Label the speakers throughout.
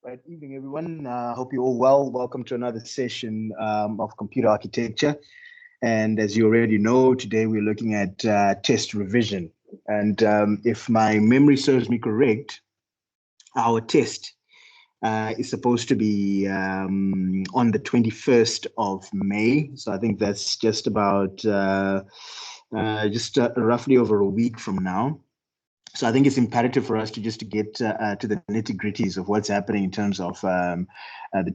Speaker 1: Right, evening, everyone. Hope you're all well. Welcome to another session of computer architecture. And as you already know, today we're looking at test revision. And if my memory serves me correct, our test is supposed to be on the 21st of May. So I think that's just about roughly over a week from now. So I think it's imperative for us to get to the nitty-gritties of what's happening in terms of the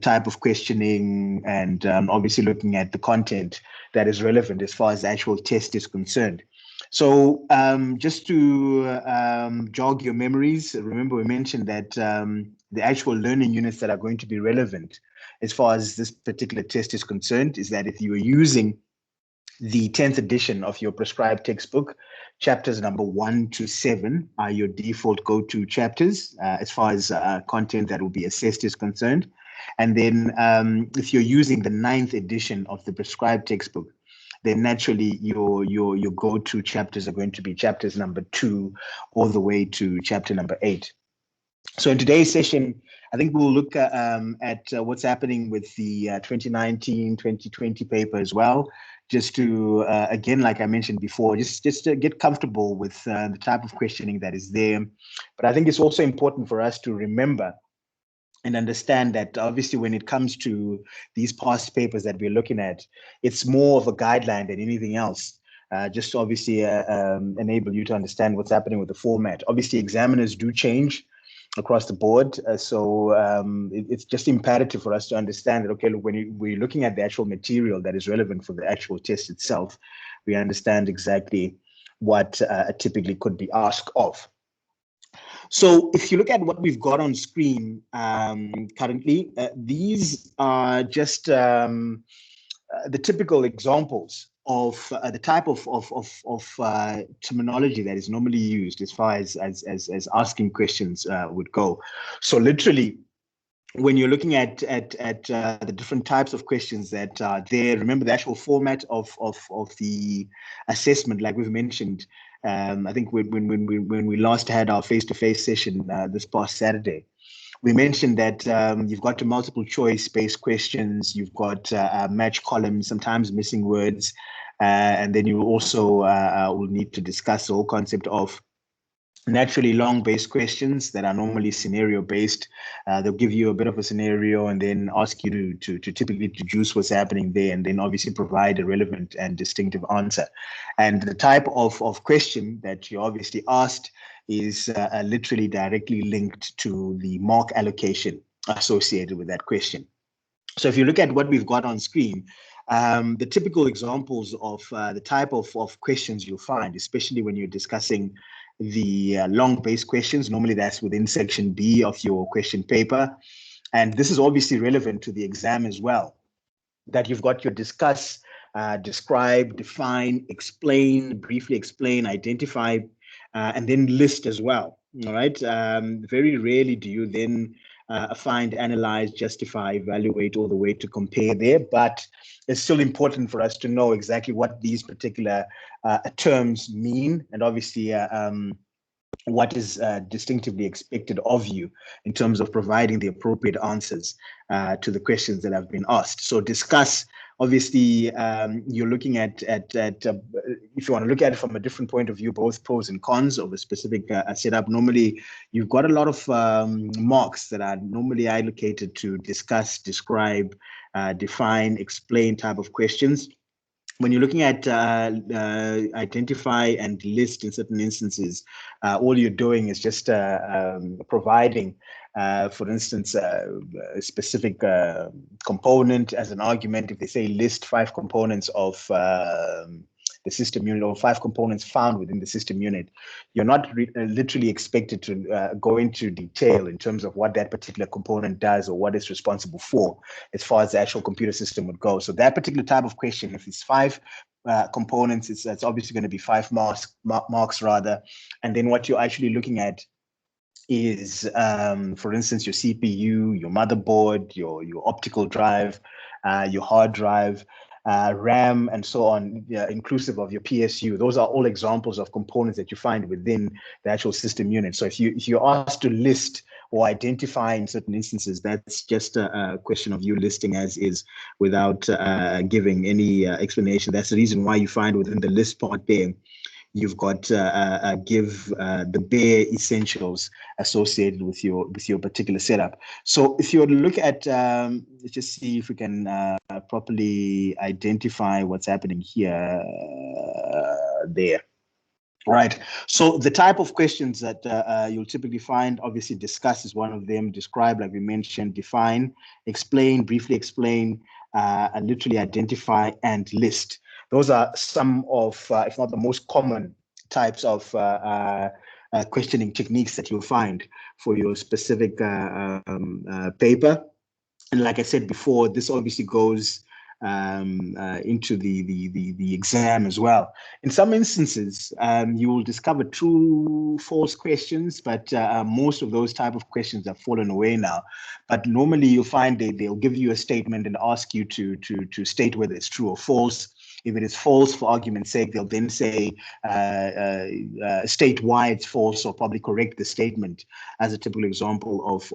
Speaker 1: type of questioning and obviously looking at the content that is relevant as far as the actual test is concerned. So just to jog your memories, remember we mentioned that the actual learning units that are going to be relevant as far as this particular test is concerned is that if you are using the 10th edition of your prescribed textbook, chapters number 1 to 7 are your default go-to chapters as far as content that will be assessed is concerned. And then if you're using the 9th edition of the prescribed textbook, then naturally your go-to chapters are going to be chapters number 2 all the way to chapter number 8. So in today's session, I think we'll look at what's happening with the 2019-2020 paper as well, just to, again, like I mentioned before, just to get comfortable with the type of questioning that is there. But I think it's also important for us to remember and understand that obviously when it comes to these past papers that we're looking at, it's more of a guideline than anything else. Just to obviously enable you to understand what's happening with the format. Obviously, examiners do change across the board. It's just imperative for us to understand that, okay, look, when we're looking at the actual material that is relevant for the actual test itself, we understand exactly what typically could be asked of. So if you look at what we've got on screen currently, these are just the typical examples of the type of terminology that is normally used as far as asking questions would go. So literally, when you're looking at the different types of questions that are there, remember the actual format of the assessment, like we've mentioned. I think when we last had our face-to-face session this past Saturday, we mentioned that you've got to multiple choice-based questions, you've got match columns, sometimes missing words, and then you also will need to discuss the whole concept of naturally long-based questions that are normally scenario-based. They'll give you a bit of a scenario and then ask you to typically deduce what's happening there, and then obviously provide a relevant and distinctive answer. And the type of question that you obviously asked is literally directly linked to the mark allocation associated with that question. So if you look at what we've got on screen, the typical examples of the type of questions you'll find, especially when you're discussing the long-based questions, normally that's within section B of your question paper. And this is obviously relevant to the exam as well, that you've got your discuss, describe, define, explain, briefly explain, identify, and then list as well. All right. Very rarely do you then find, analyze, justify, evaluate, all the way to compare there. But it's still important for us to know exactly what these particular terms mean, and obviously what is distinctively expected of you in terms of providing the appropriate answers to the questions that have been asked. So discuss, obviously, you're looking at if you want to look at it from a different point of view, both pros and cons of a specific setup. Normally, you've got a lot of marks that are normally allocated to discuss, describe, define, explain type of questions. When you're looking at identify and list in certain instances, all you're doing is just providing, for instance, a specific component as an argument. If they say list 5 components of the system unit, or 5 components found within the system unit, you're not literally expected to go into detail in terms of what that particular component does or what it's responsible for as far as the actual computer system would go. So that particular type of question, if it's 5 components, it's obviously going to be 5 marks rather. And then what you're actually looking at is, for instance, your CPU, your motherboard, your optical drive, your hard drive, RAM, and so on, inclusive of your PSU. Those are all examples of components that you find within the actual system unit. So if you're asked to list or identify in certain instances. That's just a question of you listing as is without giving any explanation. That's the reason why you find within the list part there, you've got give the bare essentials associated with your particular setup. So if you were to look at, let's just see if we can properly identify what's happening here, there. Right. So the type of questions that you'll typically find, obviously discuss is one of them, describe, like we mentioned, define, explain, briefly explain, literally identify, and list. Those are some of, if not the most common types of questioning techniques that you'll find for your specific paper. And like I said before, this obviously goes into the exam as well. In some instances, you will discover true, false questions, but most of those type of questions have fallen away now. But normally you'll find they'll give you a statement and ask you to state whether it's true or false. If it is false, for argument's sake, they'll then say, state why it's false, or probably correct the statement, as a typical example of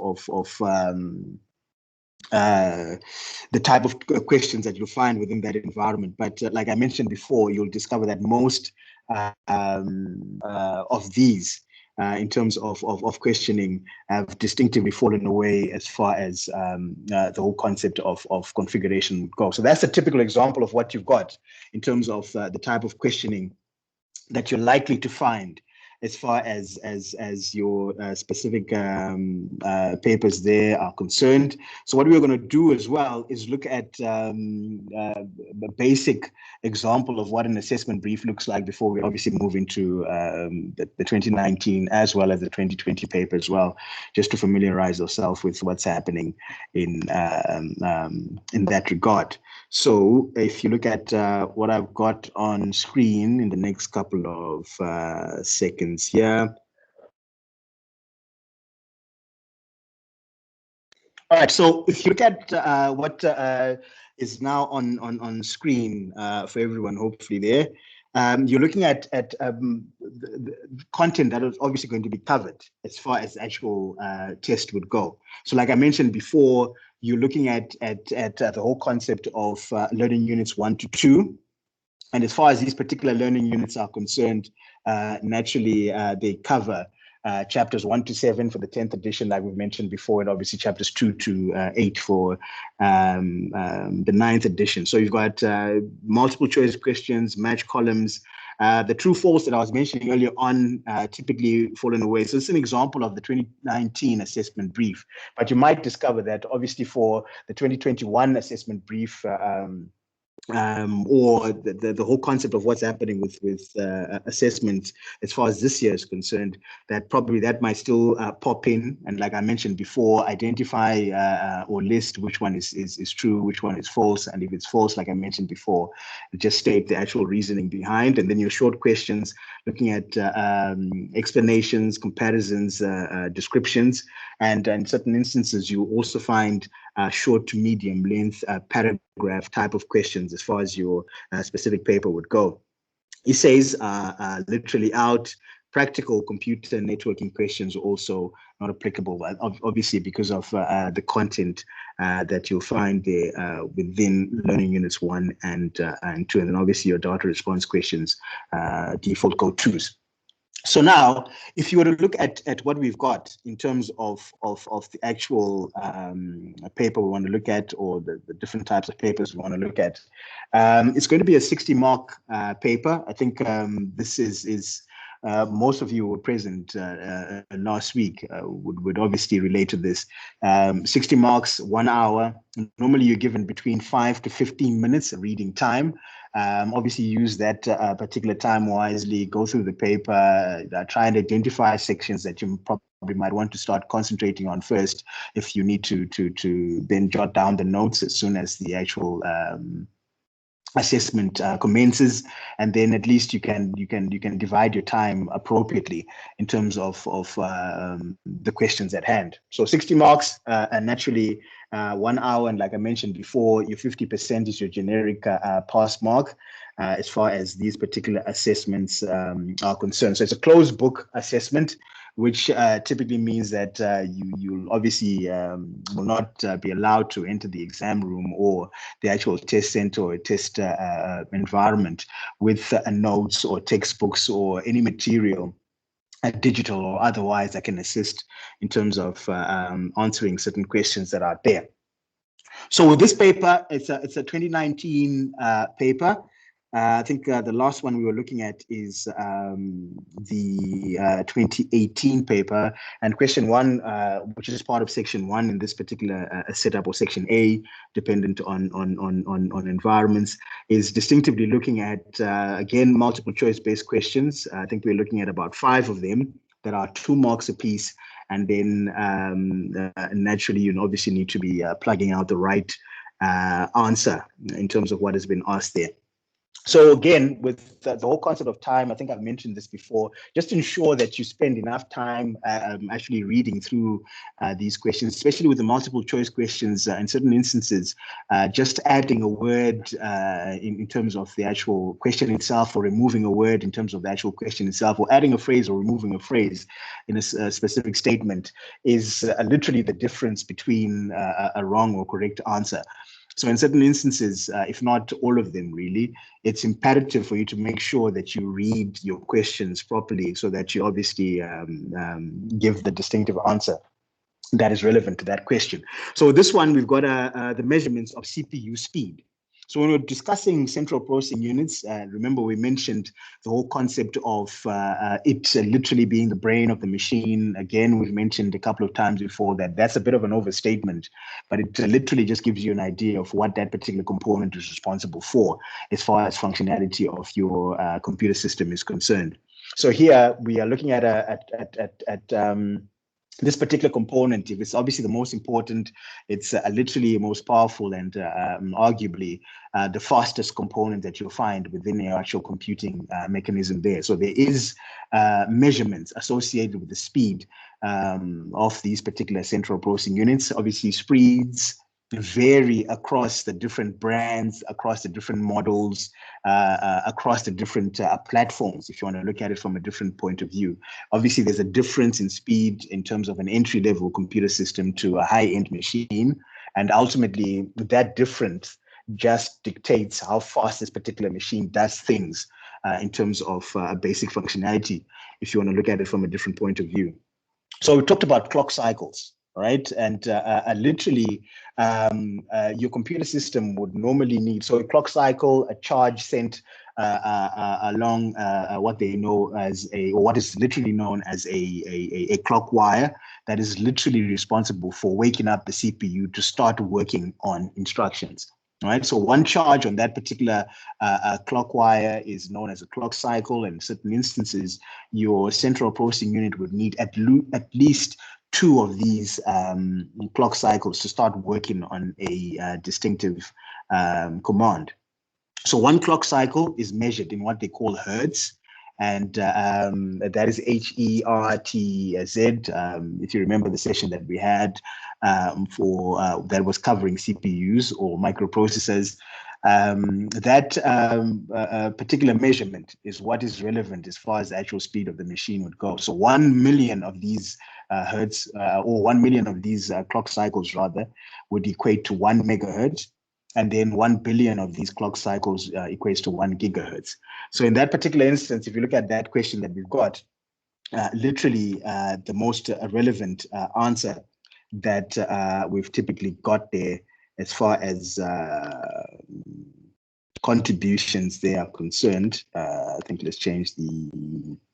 Speaker 1: the type of questions that you'll find within that environment. But like I mentioned before, you'll discover that most of these, in terms of questioning, have distinctively fallen away as far as the whole concept of configuration would go. So that's a typical example of what you've got in terms of the type of questioning that you're likely to find as far as your specific papers there are concerned. So what we're going to do as well is look at a basic example of what an assessment brief looks like before we obviously move into the 2019 as well as the 2020 paper as well, just to familiarize ourselves with what's happening in that regard. So if you look at what I've got on screen in the next couple of seconds here. All right, so if you look at what is now on screen for everyone, hopefully there, you're looking at the content that is obviously going to be covered as far as the actual test would go. So like I mentioned before, you're looking at the whole concept of learning units 1 to 2. And as far as these particular learning units are concerned, naturally, they cover chapters 1 to 7 for the 10th edition, like we've mentioned before, and obviously chapters 2 to 8 for the 9th edition. So you've got multiple choice questions, match columns. The true false that I was mentioning earlier on typically fallen away. So it's an example of the 2019 assessment brief. But you might discover that obviously for the 2021 assessment brief, or the whole concept of what's happening with assessments as far as this year is concerned, that probably that might still pop in. And like I mentioned before, identify or list which one is true, which one is false. And if it's false, like I mentioned before, just state the actual reasoning behind. And then your short questions, looking at explanations, comparisons, descriptions. And in certain instances, you also find short to medium length paragraph type of questions as far as your specific paper would go. Essays are literally out. Practical computer networking questions are also not applicable, obviously because of the content that you'll find there within learning units 1 and 2. And then obviously your data response questions, default go-tos. So now, if you were to look at what we've got in terms of the actual paper we want to look at, or the different types of papers we want to look at, it's going to be a 60-mark paper. I think this is most of you were present last week would obviously relate to this. 60 marks, 1 hour. Normally you're given between 5 to 15 minutes of reading time. Obviously use that particular time wisely, go through the paper, try and identify sections that you probably might want to start concentrating on first, if you need to then jot down the notes as soon as the actual assessment commences, and then at least you can divide your time appropriately in terms of the questions at hand. So 60 marks, and naturally 1 hour, and like I mentioned before, your 50% is your generic pass mark as far as these particular assessments are concerned. So it's a closed book assessment which typically means that you'll obviously will not be allowed to enter the exam room or the actual test center or test environment with notes or textbooks or any material, digital or otherwise, that can assist in terms of answering certain questions that are there. So with this paper, it's a 2019 paper. I think the last one we were looking at is the 2018 paper, and question one, which is part of section 1 in this particular setup, or section A, dependent on environments, is distinctively looking at again multiple choice based questions. I think we're looking at about 5 of them that are 2 marks apiece, and then naturally you obviously need to be plugging out the right answer in terms of what has been asked there. So again, with the whole concept of time, I think I've mentioned this before, just ensure that you spend enough time actually reading through these questions, especially with the multiple choice questions. In certain instances, just adding a word in terms of the actual question itself, or removing a word in terms of the actual question itself, or adding a phrase or removing a phrase in a specific statement is literally the difference between a wrong or correct answer. So in certain instances, if not all of them really, it's imperative for you to make sure that you read your questions properly so that you obviously give the distinctive answer that is relevant to that question. So this one, we've got the measurements of CPU speed. So when we're discussing central processing units, remember we mentioned the whole concept of it literally being the brain of the machine. Again, we've mentioned a couple of times before that that's a bit of an overstatement, but it literally just gives you an idea of what that particular component is responsible for as far as functionality of your computer system is concerned. So here we are looking at this particular component. If it's obviously the most important, it's literally most powerful and arguably the fastest component that you'll find within your actual computing mechanism there. So there is measurements associated with the speed of these particular central processing units. Obviously, speeds vary across the different brands, across the different models, across the different platforms, if you want to look at it from a different point of view. Obviously, there's a difference in speed in terms of an entry-level computer system to a high-end machine, and ultimately that difference just dictates how fast this particular machine does things in terms of basic functionality, if you want to look at it from a different point of view. So we talked about clock cycles, right? And literally, your computer system would normally need, so a clock cycle, a charge sent along what they know as or what is literally known as a clock wire that is literally responsible for waking up the CPU to start working on instructions. All right, so one charge on that particular clock wire is known as a clock cycle, and in certain instances, your central processing unit would need at least 2 of these clock cycles to start working on a distinctive command. So one clock cycle is measured in what they call hertz, and that is HERTZ. If you remember the session that we had that was covering CPUs or microprocessors, that particular measurement is what is relevant as far as the actual speed of the machine would go. So 1 million of these hertz, or 1 million of these clock cycles rather, would equate to 1 megahertz. And then 1 billion of these clock cycles equates to 1 gigahertz. So in that particular instance, if you look at that question that we've got, literally the most relevant answer that we've typically got there as far as contributions they are concerned. I think let's change the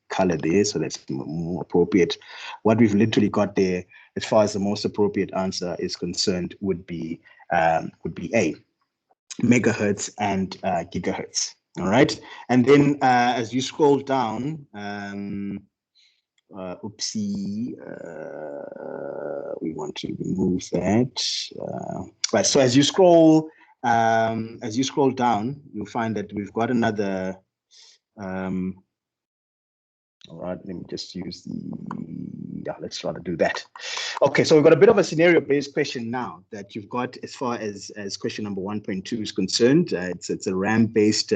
Speaker 1: color there so that's more appropriate. What we've literally got there as far as the most appropriate answer is concerned would be A, megahertz and gigahertz. All right, and then as you scroll down, we want to remove that. Right, so as you scroll down, you'll find that we've got another. All right, let me just use the, let's try to do that. Okay, so we've got a bit of a scenario-based question now that you've got as far as question number 1.2 is concerned. It's a RAM-based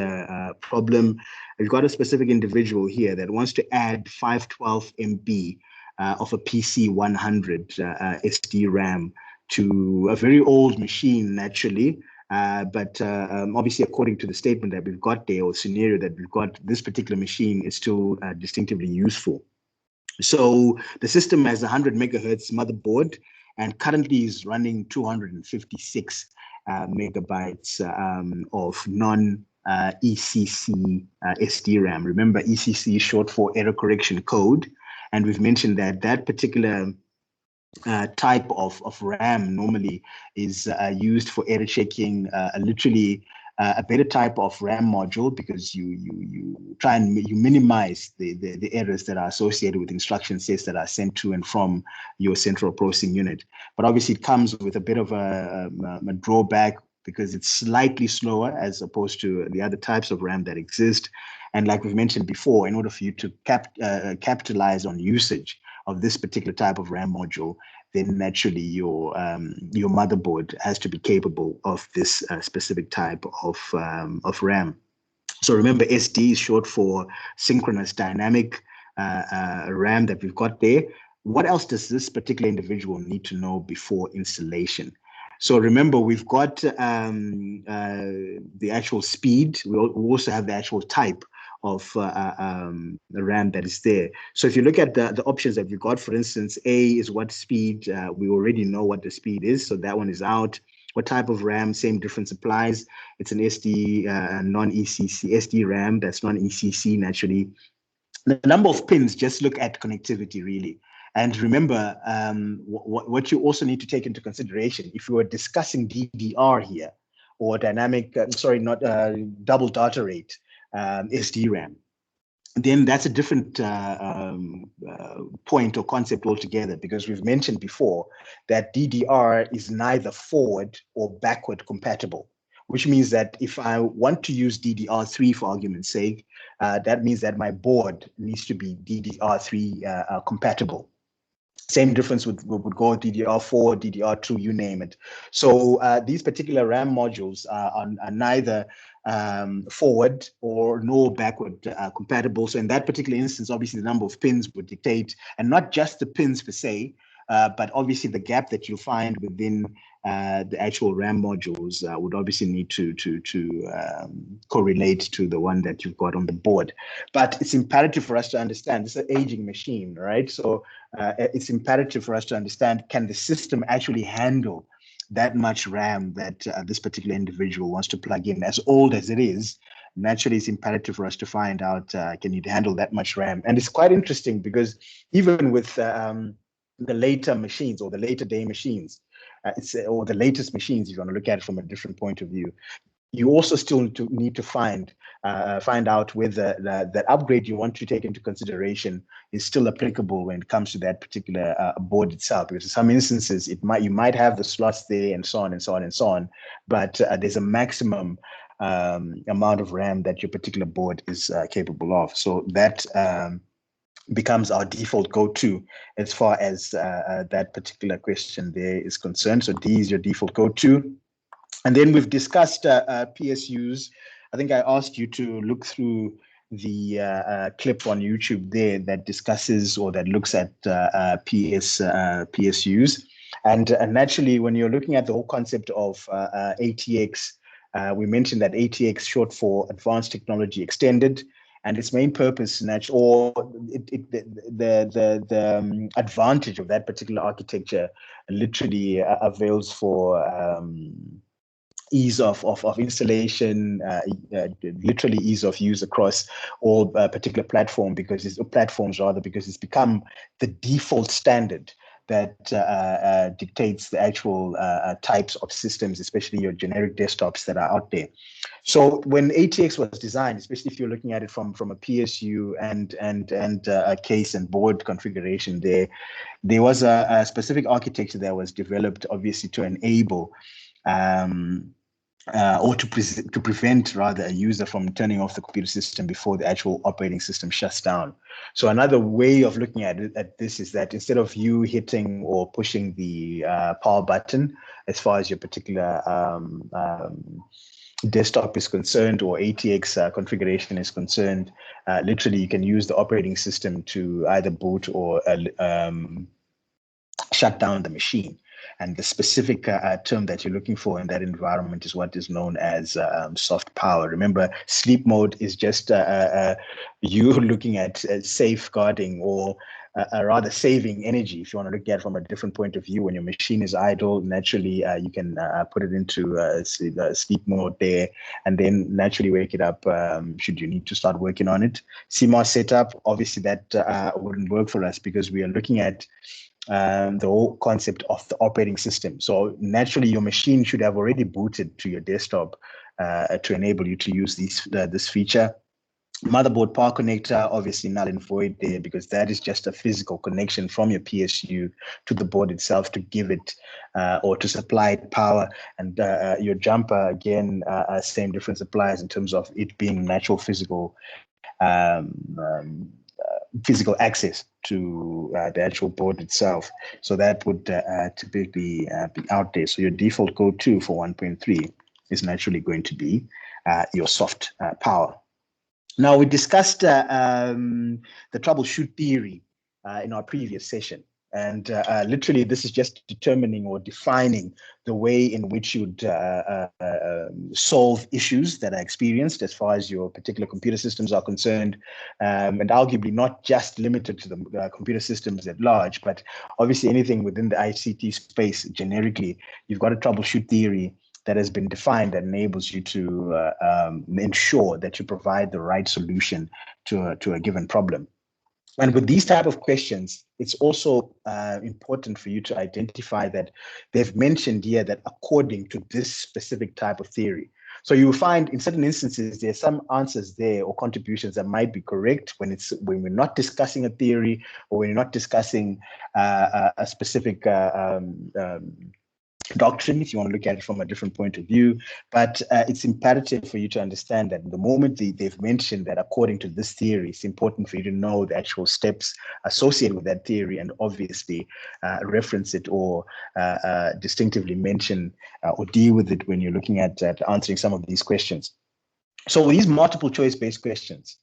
Speaker 1: problem. We've got a specific individual here that wants to add 512 MB of a PC100 SD RAM to a very old machine, naturally. But obviously, according to the statement that we've got there, or scenario that we've got, this particular machine is still distinctively useful. So the system has 100 megahertz motherboard and currently is running 256 megabytes of non-ECC SD-RAM. Remember, ECC is short for error correction code. And we've mentioned that that particular type of RAM normally is used for error checking, literally a better type of RAM module, because you try and minimize the errors that are associated with instruction sets that are sent to and from your central processing unit. But obviously it comes with a bit of a drawback, because it's slightly slower as opposed to the other types of RAM that exist. And like we've mentioned before, in order for you to capitalize on usage of this particular type of RAM module, then naturally your motherboard has to be capable of this specific type of RAM. So remember, SD is short for synchronous dynamic RAM that we've got there. What else does this particular individual need to know before installation? So remember, we've got the actual speed. We also have the actual type of the RAM that is there. So if you look at the options that we've got, for instance, A is what speed. We already know what the speed is, so that one is out. What type of RAM? Same difference applies. It's an SD non-ECC SD RAM. That's non-ECC naturally. The number of pins, just look at connectivity really. And remember, what you also need to take into consideration, if you were discussing DDR here, or dynamic, double data rate SD-RAM, then that's a different point or concept altogether, because we've mentioned before that DDR is neither forward or backward compatible, which means that if I want to use DDR3 for argument's sake, that means that my board needs to be DDR3 compatible. Same difference would go DDR4, DDR2, you name it. So these particular RAM modules are neither forward or nor backward compatible. So in that particular instance, obviously the number of pins would dictate, and not just the pins per se, but obviously the gap that you'll find within the actual RAM modules would obviously need to correlate to the one that you've got on the board. But it's imperative for us to understand, this is an aging machine, right? So it's imperative for us to understand, can the system actually handle that much RAM that this particular individual wants to plug in? As old as it is, naturally it's imperative for us to find out, can you handle that much RAM? And it's quite interesting, because even with the later machines, or the later day machines, or the latest machines, if you want to look at it from a different point of view, you also still need to find out whether that upgrade you want to take into consideration is still applicable when it comes to that particular board itself. Because in some instances, you might have the slots there, and so on and so on and so on, but there's a maximum amount of RAM that your particular board is capable of. So that becomes our default go-to as far as that particular question there is concerned. So D is your default go-to. And then we've discussed PSUs. I think I asked you to look through the clip on YouTube there that discusses, or that looks at PSUs. And naturally, when you're looking at the whole concept of ATX, we mentioned that ATX short for Advanced Technology Extended, and its main purpose, the advantage of that particular architecture literally avails for ease of installation, literally ease of use across all particular platforms, because it's become the default standard that dictates the actual types of systems, especially your generic desktops that are out there. So when ATX was designed, especially if you're looking at it from a PSU and a case and board configuration, there was a specific architecture that was developed, obviously, to enable or to prevent rather a user from turning off the computer system before the actual operating system shuts down. So another way of looking at this is that instead of you hitting or pushing the power button as far as your particular desktop is concerned or ATX configuration is concerned, literally you can use the operating system to either boot or shut down the machine. And the specific term that you're looking for in that environment is what is known as soft power. Remember, sleep mode is just you looking at safeguarding or rather saving energy. If you want to look at it from a different point of view, when your machine is idle, naturally you can put it into sleep mode there, and then naturally wake it up should you need to start working on it. CMOS setup, obviously that wouldn't work for us because we are looking at the whole concept of the operating system. So naturally, your machine should have already booted to your desktop to enable you to use this feature. Motherboard power connector, obviously null and void there because that is just a physical connection from your PSU to the board itself to give it or to supply it power. And your jumper, again, same difference applies in terms of it being natural physical physical access to the actual board itself. So that would typically be out there. So your default go-to for 1.3 is naturally going to be your soft power. Now, we discussed the troubleshoot theory in our previous session. And literally, this is just determining or defining the way in which you'd solve issues that are experienced as far as your particular computer systems are concerned, and arguably not just limited to the computer systems at large, but obviously anything within the ICT space generically. You've got a troubleshoot theory that has been defined that enables you to ensure that you provide the right solution to a given problem. And with these type of questions, it's also important for you to identify that they've mentioned here that according to this specific type of theory. So you will find in certain instances, there's some answers there or contributions that might be correct when we're not discussing a theory or when you're not discussing a specific doctrine, if you want to look at it from a different point of view. But it's imperative for you to understand that the moment they've mentioned that according to this theory, it's important for you to know the actual steps associated with that theory and obviously reference it or distinctively mention or deal with it when you're looking at answering some of these questions. So with these multiple choice-based questions,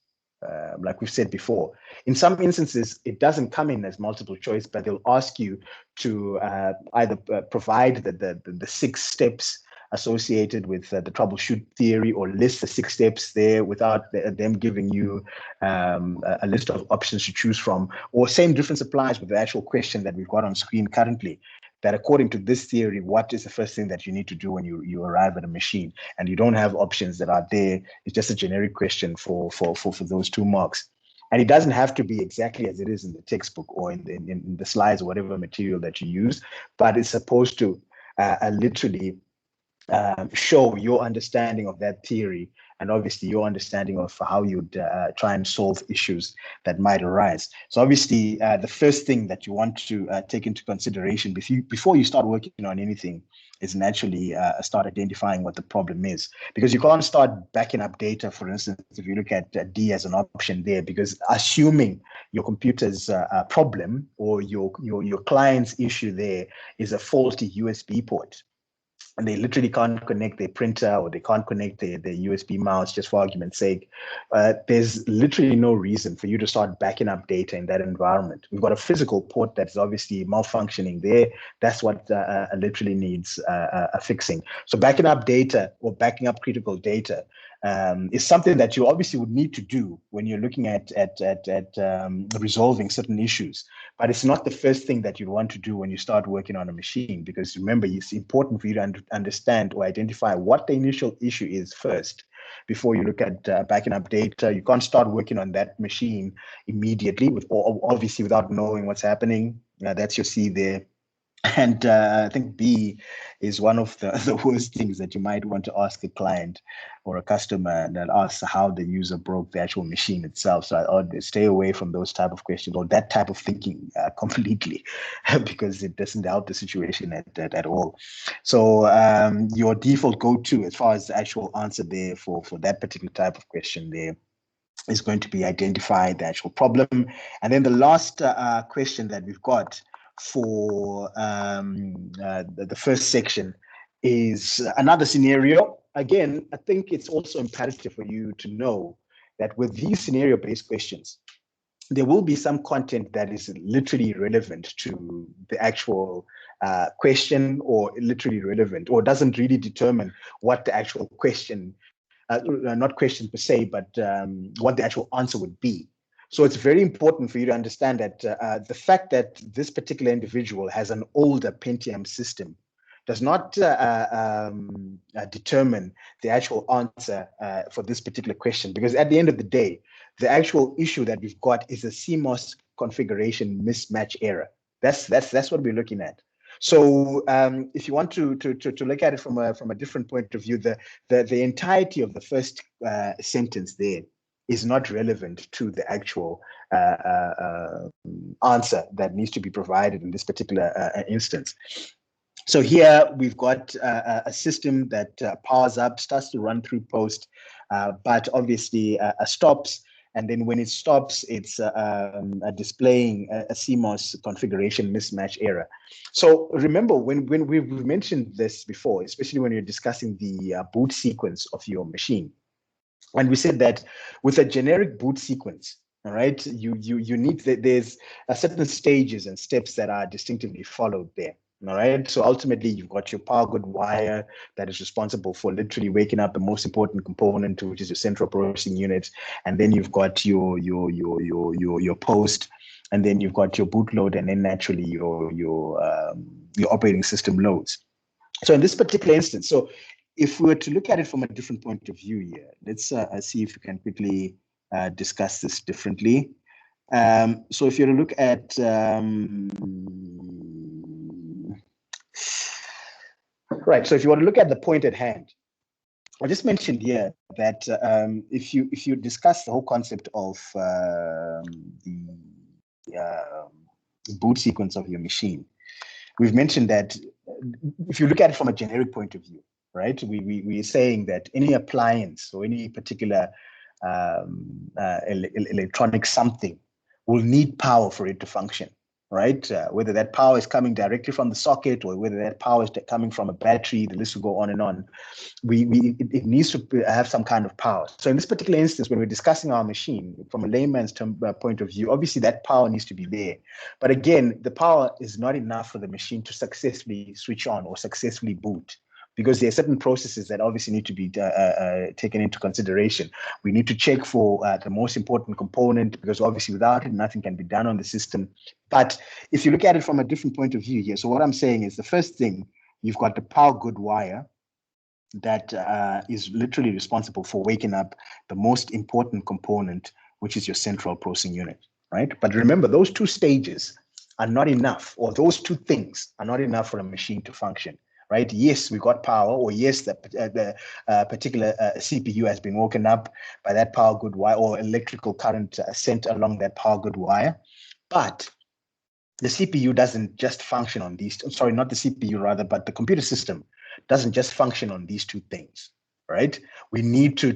Speaker 1: like we've said before, in some instances, it doesn't come in as multiple choice, but they'll ask you to either provide the 6 steps associated with the troubleshoot theory or list the 6 steps there without them giving you a list of options to choose from. Or same difference applies with the actual question that we've got on screen currently, that according to this theory, what is the first thing that you need to do when you arrive at a machine? And you don't have options that are there. It's just a generic question for those 2 marks. And it doesn't have to be exactly as it is in the textbook or in the slides or whatever material that you use, but it's supposed to literally show your understanding of that theory and obviously your understanding of how you'd try and solve issues that might arise. So obviously, the first thing that you want to take into consideration before you start working on anything is naturally start identifying what the problem is, because you can't start backing up data. For instance, if you look at D as an option there, because assuming your computer's problem or your client's issue there is a faulty USB port, and they literally can't connect their printer or they can't connect their USB mouse, just for argument's sake, there's literally no reason for you to start backing up data in that environment. We've got a physical port that's obviously malfunctioning there. That's what literally needs fixing. So backing up data or backing up critical data is something that you obviously would need to do when you're looking at resolving certain issues. But it's not the first thing that you want to do when you start working on a machine, because remember, it's important for you to understand or identify what the initial issue is first before you look at backing up data. You can't start working on that machine immediately, obviously without knowing what's happening. That's your C there. And I think B is one of the worst things that you might want to ask a client or a customer that asks how the user broke the actual machine itself. So I would stay away from those type of questions or that type of thinking completely, because it doesn't help the situation at all. So your default go-to as far as the actual answer there for that particular type of question there is going to be identify the actual problem. And then the last question that we've got for the first section is another scenario again, I think it's also imperative for you to know that with these scenario-based questions, there will be some content that is literally relevant to the actual question, or literally relevant, or doesn't really determine what the actual question, not question per se, but what the actual answer would be. So it's very important for you to understand that the fact that this particular individual has an older Pentium system does not determine the actual answer for this particular question, because at the end of the day, the actual issue that we've got is a CMOS configuration mismatch error. That's what we're looking at. So if you want to look at it from a different point of view, the entirety of the first sentence there is not relevant to the actual answer that needs to be provided in this particular instance. So here we've got a system that powers up, starts to run through post, but obviously stops. And then when it stops, it's displaying a CMOS configuration mismatch error. So remember, when we've mentioned this before, especially when you're discussing the boot sequence of your machine, and we said that with a generic boot sequence, all right, you need, there's certain stages and steps that are distinctively followed there. All right, so ultimately you've got your power good wire that is responsible for literally waking up the most important component, which is your central processing unit, and then you've got your post, and then you've got your bootload, and then naturally your operating system loads. So in this particular instance, so if we were to look at it from a different point of view here, let's see if we can quickly discuss this differently. So if you look at right, so if you want to look at the point at hand, I just mentioned here that if you discuss the whole concept of the boot sequence of your machine, we've mentioned that if you look at it from a generic point of view, right, we're saying that any appliance or any particular electronic something will need power for it to function, right? Whether that power is coming directly from the socket or whether that power is coming from a battery, the list will go on and on. It needs to have some kind of power. So in this particular instance, when we're discussing our machine from a layman's point of view, obviously that power needs to be there. But again, the power is not enough for the machine to successfully switch on or successfully boot, because there are certain processes that obviously need to be taken into consideration. We need to check for the most important component, because obviously without it, nothing can be done on the system. But if you look at it from a different point of view here, so what I'm saying is the first thing, you've got the power good wire that is literally responsible for waking up the most important component, which is your central processing unit, right? But remember, those two stages are not enough, or those two things are not enough for a machine to function. Right? Yes, we got power, or yes, the particular CPU has been woken up by that power good wire, or electrical current sent along that power good wire. But the CPU doesn't just function on these, sorry, not the CPU rather, but the computer system doesn't just function on these two things, right? We need to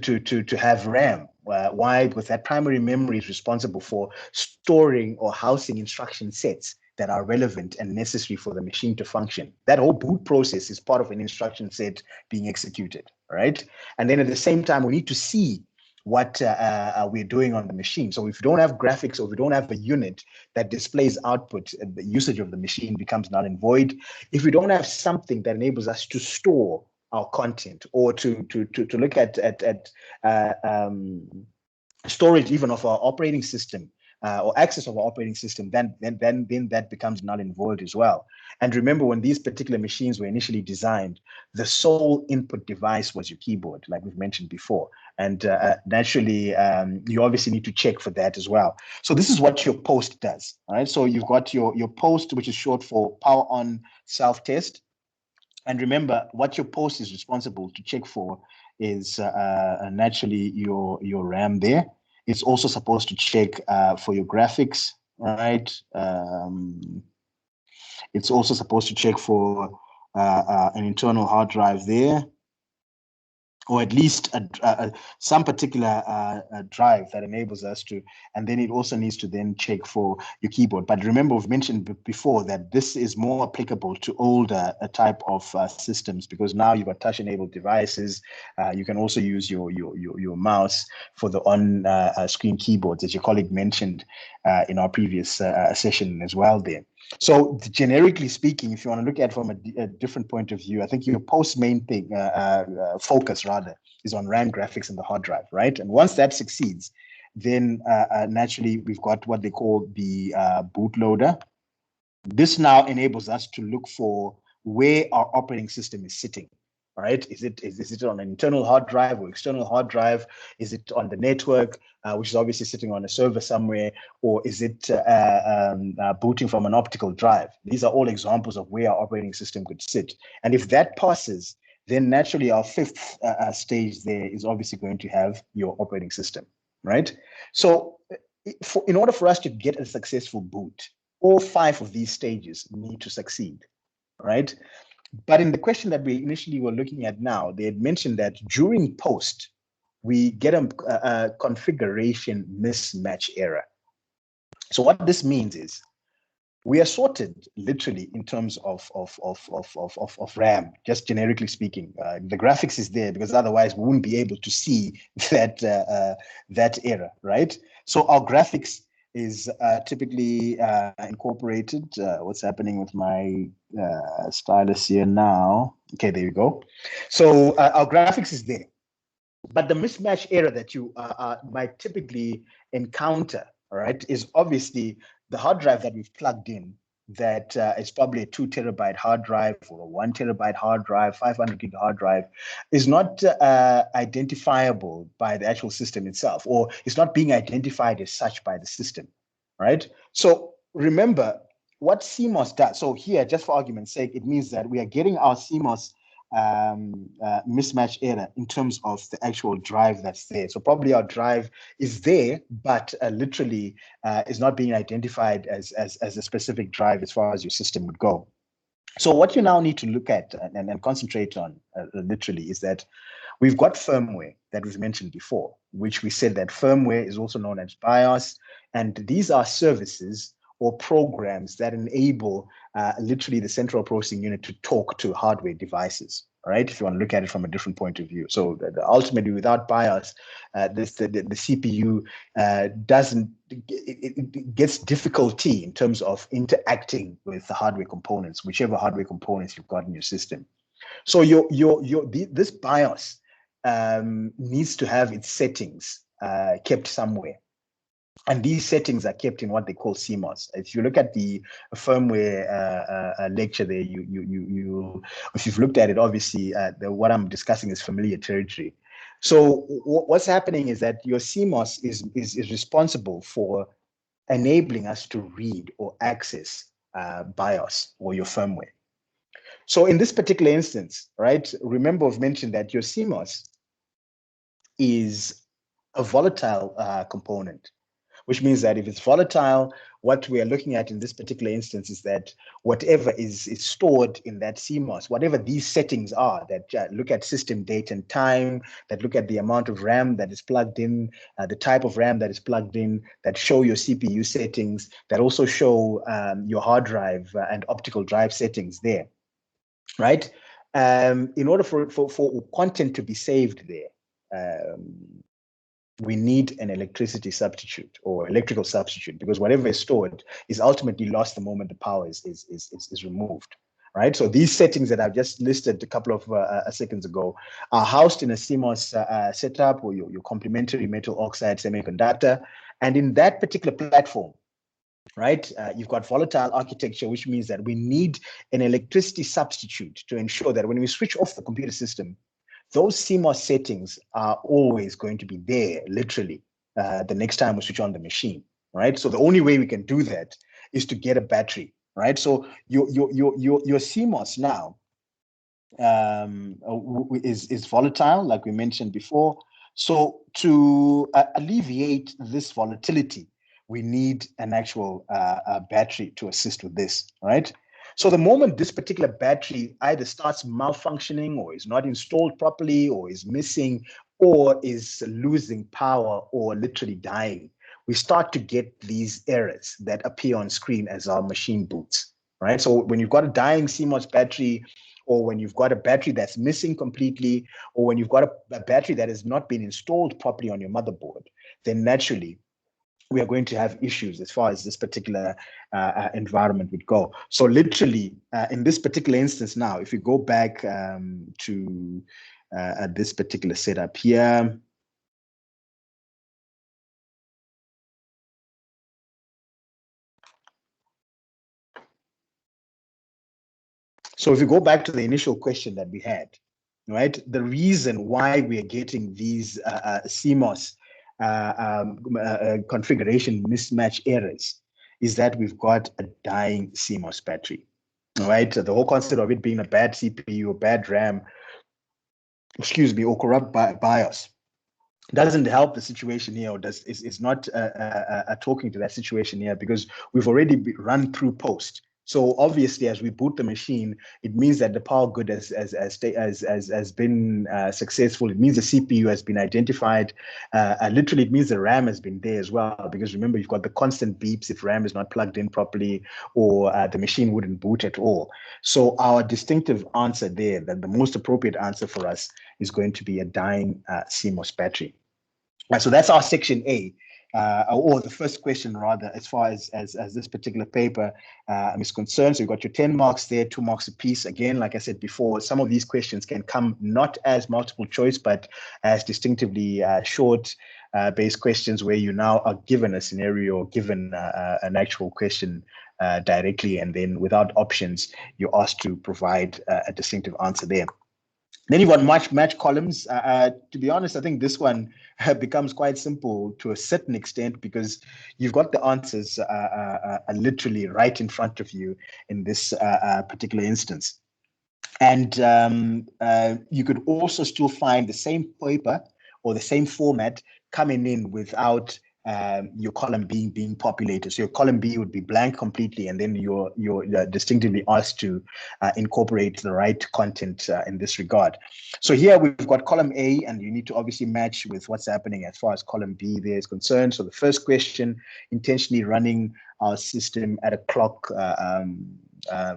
Speaker 1: have RAM. Why? Because that primary memory is responsible for storing or housing instruction sets that are relevant and necessary for the machine to function. That whole boot process is part of an instruction set being executed, right? And then at the same time, we need to see what we're doing on the machine. So if we don't have graphics, or if we don't have a unit that displays output, the usage of the machine becomes null and void. If we don't have something that enables us to store our content, or to look at storage even of our operating system, or access of our operating system, then that becomes null and void as well. And remember, when these particular machines were initially designed, the sole input device was your keyboard, like we've mentioned before. And naturally, you obviously need to check for that as well. So this is what your post does, all right? So you've got your post, which is short for power on self-test. And remember, what your post is responsible to check for is naturally your RAM there. It's also supposed to check for your graphics, right? It's also supposed to check for an internal hard drive there. or at least some particular drive that enables us to, and then it also needs to then check for your keyboard. But remember, we've mentioned before that this is more applicable to older type of systems, because now you've got touch-enabled devices. You can also use your mouse for the on-screen keyboards, as your colleague mentioned in our previous session as well there. So generically speaking, if you want to look at it from a different point of view, I think your post main thing, focus rather, is on RAM graphics and the hard drive, right? And once that succeeds, then naturally we've got what they call the bootloader. This now enables us to look for where our operating system is sitting. Right? Is it on an internal hard drive or external hard drive? Is it on the network, which is obviously sitting on a server somewhere, or is it booting from an optical drive? These are all examples of where our operating system could sit. And if that passes, then naturally our fifth stage there is obviously going to have your operating system, right? So in order for us to get a successful boot, all 5 of these stages need to succeed, right? But in the question that we initially were looking at now, they had mentioned that during post, we get a configuration mismatch error. So what this means is we are sorted literally in terms of RAM, just generically speaking. The graphics is there because otherwise we wouldn't be able to see that error, right? So our graphics is typically incorporated. What's happening with my stylus here now? Okay, there you go. So our graphics is there. But the mismatch error that you might typically encounter, all right, is obviously the hard drive that we've plugged in that is probably a 2 terabyte hard drive or a 1 terabyte hard drive, 500 gig hard drive, is not identifiable by the actual system itself, or it's not being identified as such by the system, right? So remember what CMOS does. So here, just for argument's sake, it means that we are getting our CMOS mismatch error in terms of the actual drive that's there. So probably our drive is there, but literally is not being identified as a specific drive as far as your system would go. So what you now need to look at and concentrate on literally is that we've got firmware that was mentioned before, which we said that firmware is also known as BIOS, and these are services or programs that enable literally the central processing unit to talk to hardware devices, right? If you want to look at it from a different point of view. So ultimately, without BIOS, the CPU it gets difficulty in terms of interacting with the hardware components, whichever hardware components you've got in your system. So this BIOS needs to have its settings kept somewhere. And these settings are kept in what they call CMOS. If you look at the firmware lecture there, if you've looked at it, obviously what I'm discussing is familiar territory. So what's happening is that your CMOS is responsible for enabling us to read or access BIOS or your firmware. So in this particular instance, right, remember I've mentioned that your CMOS is a volatile component, which means that if it's volatile, what we are looking at in this particular instance is that whatever is stored in that CMOS, whatever these settings are that look at system date and time, that look at the amount of RAM that is plugged in, the type of RAM that is plugged in, that show your CPU settings, that also show your hard drive and optical drive settings there, right? In order for content to be saved there, we need an electricity substitute or electrical substitute, because whatever is stored is ultimately lost the moment the power is removed, right? So these settings that I've just listed a couple of seconds ago are housed in a CMOS setup or your complementary metal oxide semiconductor. And in that particular platform, right, you've got volatile architecture, which means that we need an electricity substitute to ensure that when we switch off the computer system, those CMOS settings are always going to be there, literally, the next time we switch on the machine, right? So the only way we can do that is to get a battery, right? So your CMOS now is volatile, like we mentioned before. So to alleviate this volatility, we need an actual battery to assist with this, right? So the moment this particular battery either starts malfunctioning or is not installed properly or is missing or is losing power or literally dying, we start to get these errors that appear on screen as our machine boots, right? So when you've got a dying CMOS battery, or when you've got a battery that's missing completely, or when you've got a battery that has not been installed properly on your motherboard, then naturally we are going to have issues as far as this particular environment would go. So literally, in this particular instance now, if we go back to this particular setup here, so if we go back to the initial question that we had, right, the reason why we are getting these CMOS configuration mismatch errors is that we've got a dying CMOS battery, right? The whole concept of it being a bad CPU, bad RAM, excuse me, or corrupt BIOS doesn't help the situation here, or is not talking to that situation here, because we've already run through post. So obviously, as we boot the machine, it means that the power good has been successful. It means the CPU has been identified. Literally, it means the RAM has been there as well, because remember, you've got the constant beeps if RAM is not plugged in properly, or the machine wouldn't boot at all. So our distinctive answer there, that the most appropriate answer for us, is going to be a dying CMOS battery. So that's our section A, or the first question rather, as far as this particular paper is concerned. So you've got your 10 marks there, 2 marks apiece. Again, like I said before, some of these questions can come not as multiple choice, but as distinctively short based questions where you now are given a scenario, given an actual question directly, and then without options, you're asked to provide a distinctive answer there. Then you've got match columns. To be honest, I think this one becomes quite simple to a certain extent, because you've got the answers literally right in front of you in this particular instance. And you could also still find the same paper or the same format coming in without your column being populated. So your column B would be blank completely, and then you're distinctively asked to incorporate the right content in this regard. So here we've got column A, and you need to obviously match with what's happening as far as column B there is concerned. So the first question, intentionally running our system at a clock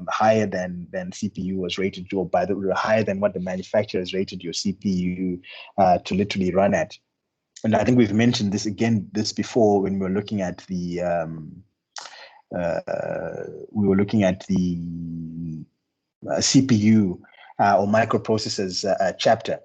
Speaker 1: higher than CPU was rated to, or by the way, higher than what the manufacturer has rated your CPU to literally run at. And I think we've mentioned this before when we were looking at the CPU or microprocessors chapter.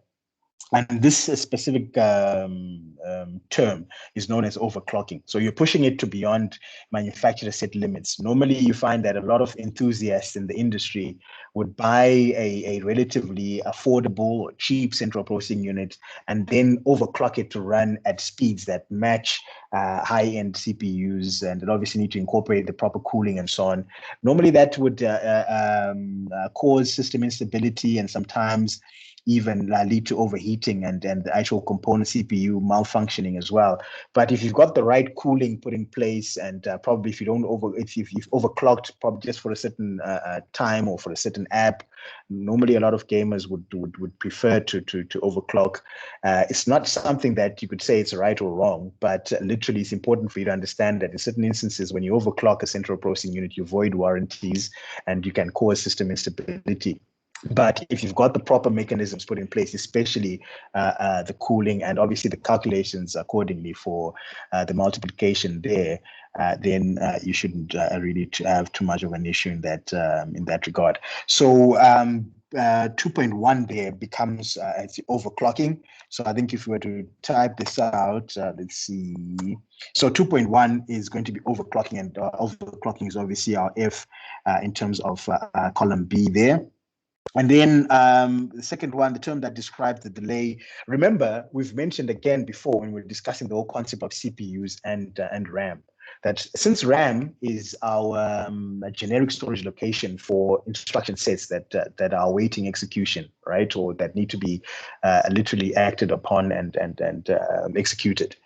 Speaker 1: And this specific term is known as overclocking. So you're pushing it to beyond manufacturer set limits. Normally, you find that a lot of enthusiasts in the industry would buy a relatively affordable or cheap central processing unit and then overclock it to run at speeds that match high-end CPUs, and it obviously need to incorporate the proper cooling and so on. Normally, that would cause system instability and sometimes even lead to overheating and the actual component CPU malfunctioning as well. But if you've got the right cooling put in place, and probably if you've overclocked probably just for a certain time or for a certain app, normally a lot of gamers would prefer to overclock. It's not something that you could say it's right or wrong, but literally it's important for you to understand that in certain instances, when you overclock a central processing unit, you void warranties and you can cause system instability. But if you've got the proper mechanisms put in place, especially the cooling and obviously the calculations accordingly for the multiplication there, then you shouldn't really have too much of an issue in that regard. So 2.1 there becomes it's overclocking. So I think if we were to type this out, let's see. So 2.1 is going to be overclocking, and overclocking is obviously our F in terms of column B there. And then the second one, the term that describes the delay. Remember, we've mentioned again before when we were discussing the whole concept of CPUs and RAM, that since RAM is our generic storage location for instruction sets that are awaiting execution, right, or that need to be literally acted upon and executed.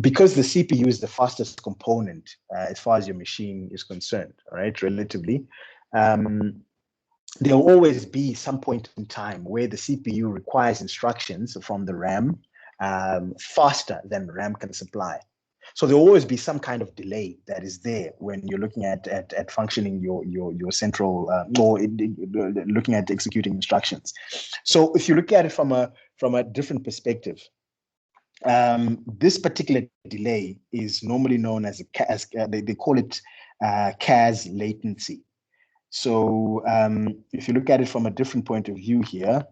Speaker 1: Because the CPU is the fastest component as far as your machine is concerned, right, relatively, there will always be some point in time where the CPU requires instructions from the RAM faster than the RAM can supply. So there will always be some kind of delay that is there when you're looking at functioning your central or looking at executing instructions. So if you look at it from a different perspective, this particular delay is normally known as they call it CAS latency. So if you look at it from a different point of view here,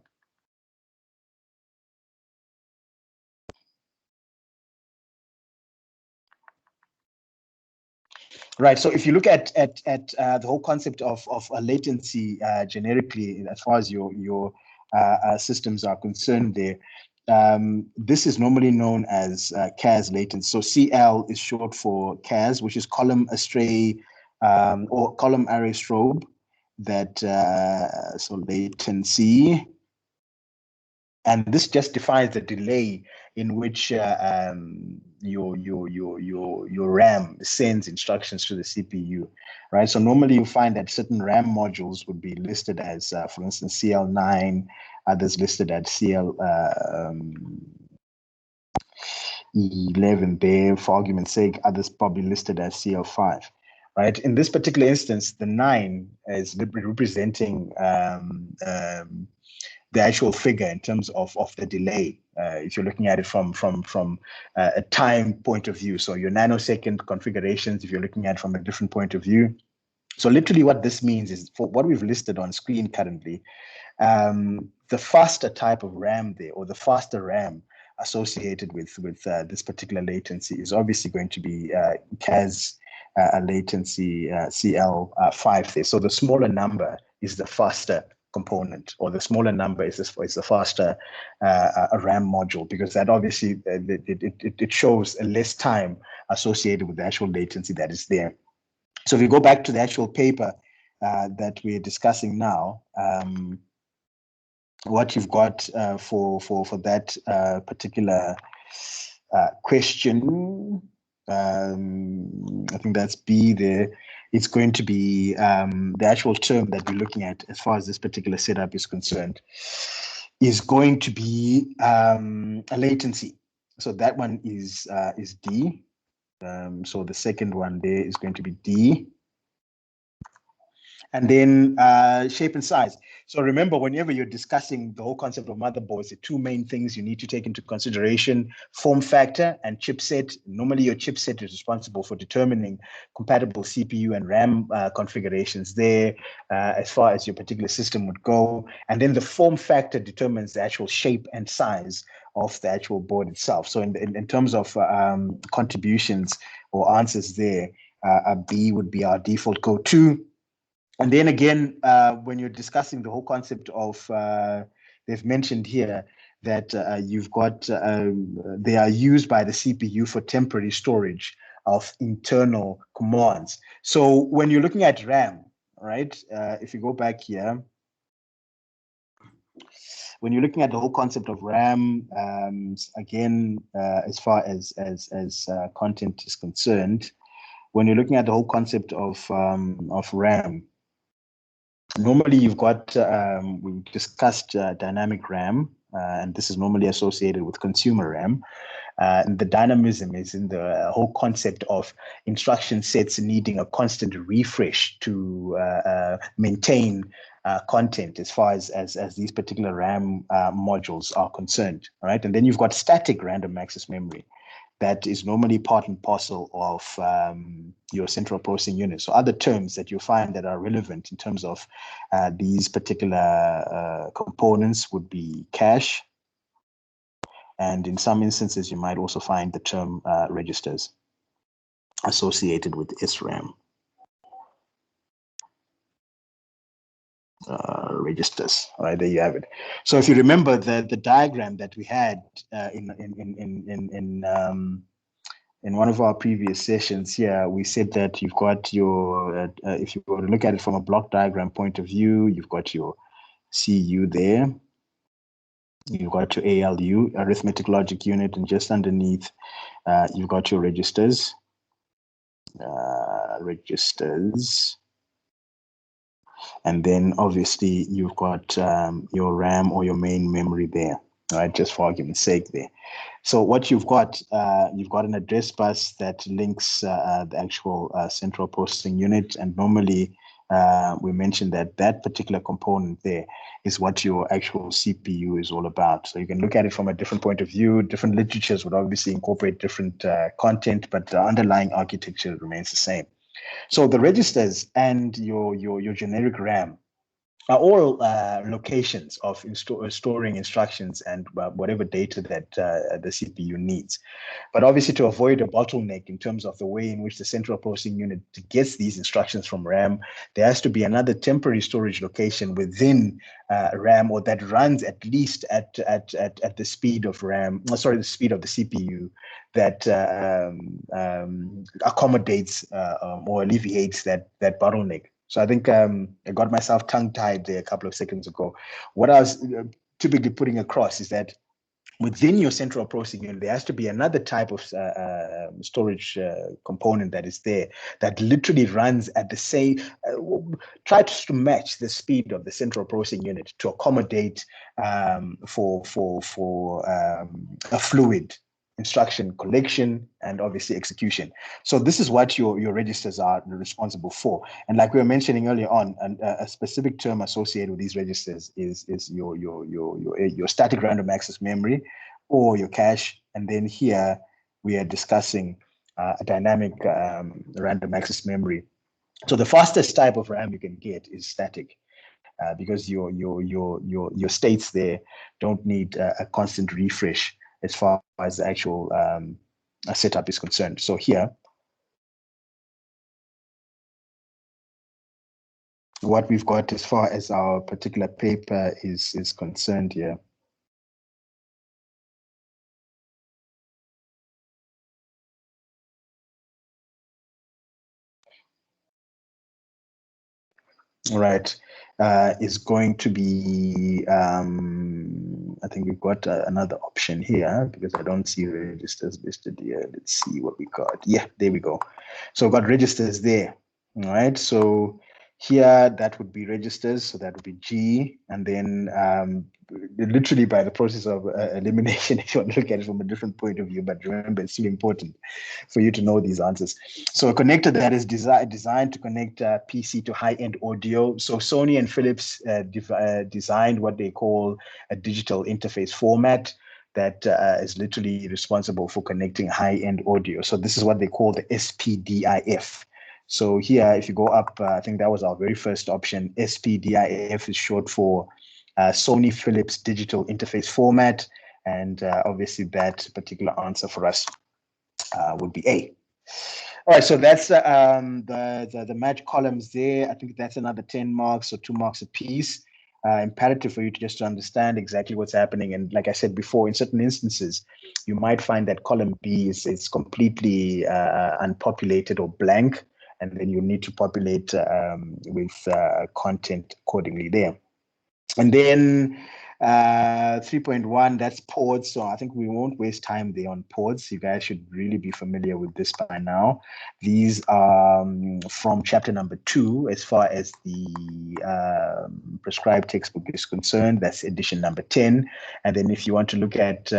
Speaker 1: right. So if you look at the whole concept of latency generically, as far as your systems are concerned, there, this is normally known as CAS latency. So CL is short for CAS, which is column astray or column array strobe. That so latency. And this just defines the delay in which your RAM sends instructions to the CPU, right? So normally you find that certain RAM modules would be listed as, for instance, CL9, others listed as CL11 there, for argument's sake, others probably listed as CL5, right? In this particular instance, the 9 is representing the actual figure in terms of the delay, if you're looking at it from a time point of view. So your nanosecond configurations, if you're looking at it from a different point of view. So literally what this means is, for what we've listed on screen currently, the faster type of RAM there, or the faster RAM associated with this particular latency, is obviously going to be CAS latency CL5 there. So the smaller number is the faster component, or the smaller number is the faster RAM module, because that obviously it shows less time associated with the actual latency that is there. So if we go back to the actual paper that we're discussing now, what you've got for that particular question, I think that's B there. It's going to be the actual term that we're looking at as far as this particular setup is concerned is going to be a latency. So that one is D. So the second one there is going to be D. And then shape and size. So remember, whenever you're discussing the whole concept of motherboards, the two main things you need to take into consideration: form factor and chipset. Normally, your chipset is responsible for determining compatible CPU and RAM configurations there, as far as your particular system would go. And then the form factor determines the actual shape and size of the actual board itself. So in terms of contributions or answers there, a B would be our default go-to. And then again, when you're discussing the whole concept of, they've mentioned here that you've got, they are used by the CPU for temporary storage of internal commands. So when you're looking at RAM, right, if you go back here, when you're looking at the whole concept of RAM, again, as far as content is concerned, when you're looking at the whole concept of RAM, normally you've got, we discussed dynamic RAM, and this is normally associated with consumer RAM. And the dynamism is in the whole concept of instruction sets needing a constant refresh to maintain content as far as these particular RAM modules are concerned, right? And then you've got static random access memory that is normally part and parcel of your central processing unit. So other terms that you find that are relevant in terms of these particular components would be cache. And in some instances, you might also find the term registers associated with SRAM. Registers. All right, there you have it. So if you remember the diagram that we had in one of our previous sessions here, we said that you've got your, if you were to look at it from a block diagram point of view, you've got your CU there. You've got your ALU, arithmetic logic unit, and just underneath, you've got your registers. And then obviously you've got your RAM or your main memory there, right? Just for argument's sake there. So what you've got an address bus that links the actual central processing unit, and normally we mentioned that that particular component there is what your actual CPU is all about. So you can look at it from a different point of view. Different literatures would obviously incorporate different content, but the underlying architecture remains the same. So the registers and your generic RAM are all locations of storing instructions and whatever data that the CPU needs. But obviously, to avoid a bottleneck in terms of the way in which the central processing unit gets these instructions from RAM, there has to be another temporary storage location within RAM, or that runs at least at the speed of RAM, the speed of the CPU, that accommodates or alleviates that bottleneck. So I think I got myself tongue-tied there a couple of seconds ago. What I was typically putting across is that within your central processing unit, there has to be another type of storage component that is there that literally runs at the same, tries to match the speed of the central processing unit to accommodate for a fluid instruction collection and obviously execution. So this is what your registers are responsible for. And like we were mentioning earlier on, a specific term associated with these registers is your static random access memory or your cache. And then here we are discussing a dynamic random access memory. So the fastest type of RAM you can get is static. Because your states there don't need a constant refresh as far as the actual setup is concerned. So here, what we've got as far as our particular paper is concerned here. All right, is going to be, I think we've got another option here because I don't see registers listed here. Let's see what we got. Yeah, there we go. So we've got registers there. All right, so here that would be registers. So that would be G, and then literally by the process of elimination, if you want to look at it from a different point of view, but remember, it's still important for you to know these answers. So a connector that is designed to connect PC to high-end audio. So Sony and Philips designed what they call a digital interface format that is literally responsible for connecting high-end audio. So this is what they call the SPDIF. So here, if you go up, I think that was our very first option. SPDIF is short for Sony Philips digital interface format. And obviously that particular answer for us would be A. All right, so that's the match columns there. I think that's another 10 marks or 2 marks a piece. Imperative for you to just to understand exactly what's happening. And like I said before, in certain instances, you might find that column B is completely unpopulated or blank, and then you need to populate with content accordingly there. And then 3.1, that's pods. So I think we won't waste time there on pods. You guys should really be familiar with this by now. These are from chapter number 2, as far as the prescribed textbook is concerned. That's edition number 10. And then if you want to look at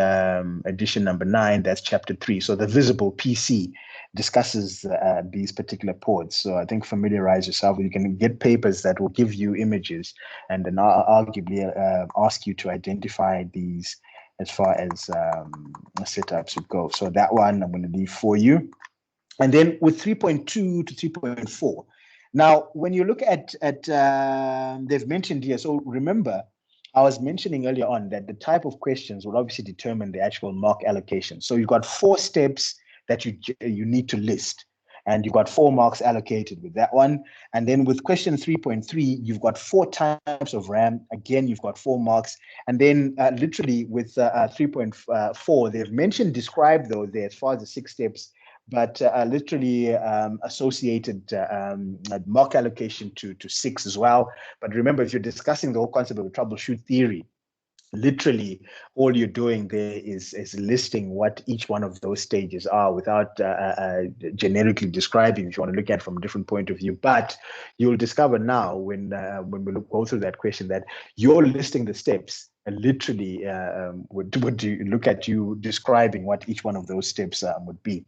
Speaker 1: edition number 9, that's chapter 3. So the visible PC discusses these particular pods. So I think familiarize yourself. You can get papers that will give you images and then arguably ask you to identify these as far as setups would go. So that one I'm going to leave for you. And then with 3.2 to 3.4. Now, when you look at they've mentioned here, so remember, I was mentioning earlier on that the type of questions will obviously determine the actual mark allocation. So you've got 4 steps that you need to list. And you've got 4 marks allocated with that one. And then with question 3.3, you've got 4 types of RAM. Again, you've got 4 marks. And then literally with 3.4, they've mentioned describe though there as far as the 6 steps, but literally associated mark allocation to 6 as well. But remember, if you're discussing the whole concept of a troubleshoot theory, literally all you're doing there is listing what each one of those stages are without generically describing, if you want to look at it from a different point of view. But you'll discover now when we go through that question that you're listing the steps and literally would look at you describing what each one of those steps would be.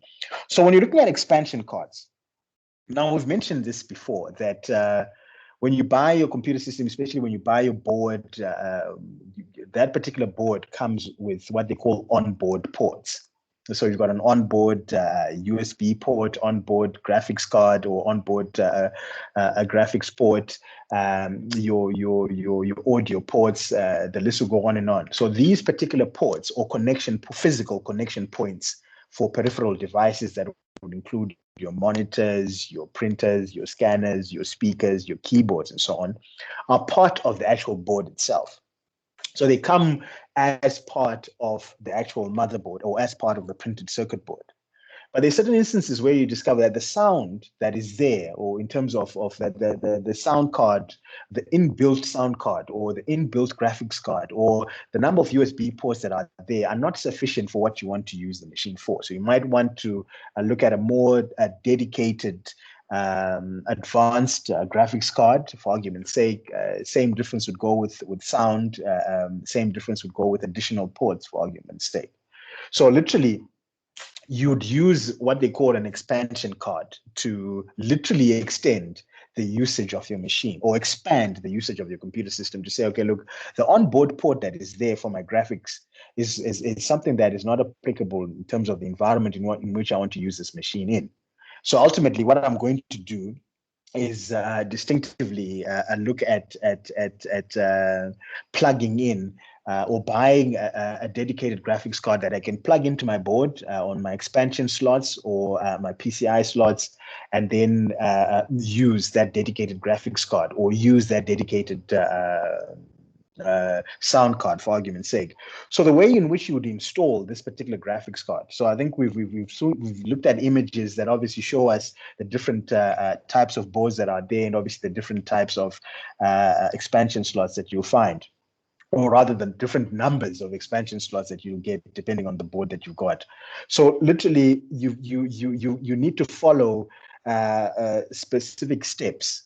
Speaker 1: So when you're looking at expansion cards, now we've mentioned this before, that when you buy your computer system, especially when you buy your board, that particular board comes with what they call onboard ports. So you've got an onboard USB port, onboard graphics card, or onboard a graphics port, your audio ports. The list will go on and on. So these particular ports or physical connection points for peripheral devices that would include your monitors, your printers, your scanners, your speakers, your keyboards, and so on, are part of the actual board itself. So they come as part of the actual motherboard or as part of the printed circuit board. But there's certain instances where you discover that the sound that is there, or in terms of the sound card, the inbuilt sound card, or the inbuilt graphics card, or the number of USB ports that are there, are not sufficient for what you want to use the machine for. So you might want to look at a more dedicated, advanced graphics card, for argument's sake. Same difference would go with sound. Same difference would go with additional ports, for argument's sake. So literally, you'd use what they call an expansion card to literally extend the usage of your machine, or expand the usage of your computer system, to say, okay, look, the onboard port that is there for my graphics is something that is not applicable in terms of the environment in which I want to use this machine in. So ultimately, what I'm going to do is distinctively look at plugging in or buying a dedicated graphics card that I can plug into my board on my expansion slots or my PCI slots, and then use that dedicated graphics card, or use that dedicated sound card, for argument's sake. So the way in which you would install this particular graphics card. So I think we've looked at images that obviously show us the different types of boards that are there, and obviously the different types of expansion slots that you'll find, or rather the different numbers of expansion slots that you get depending on the board that you've got. So literally, you need to follow specific steps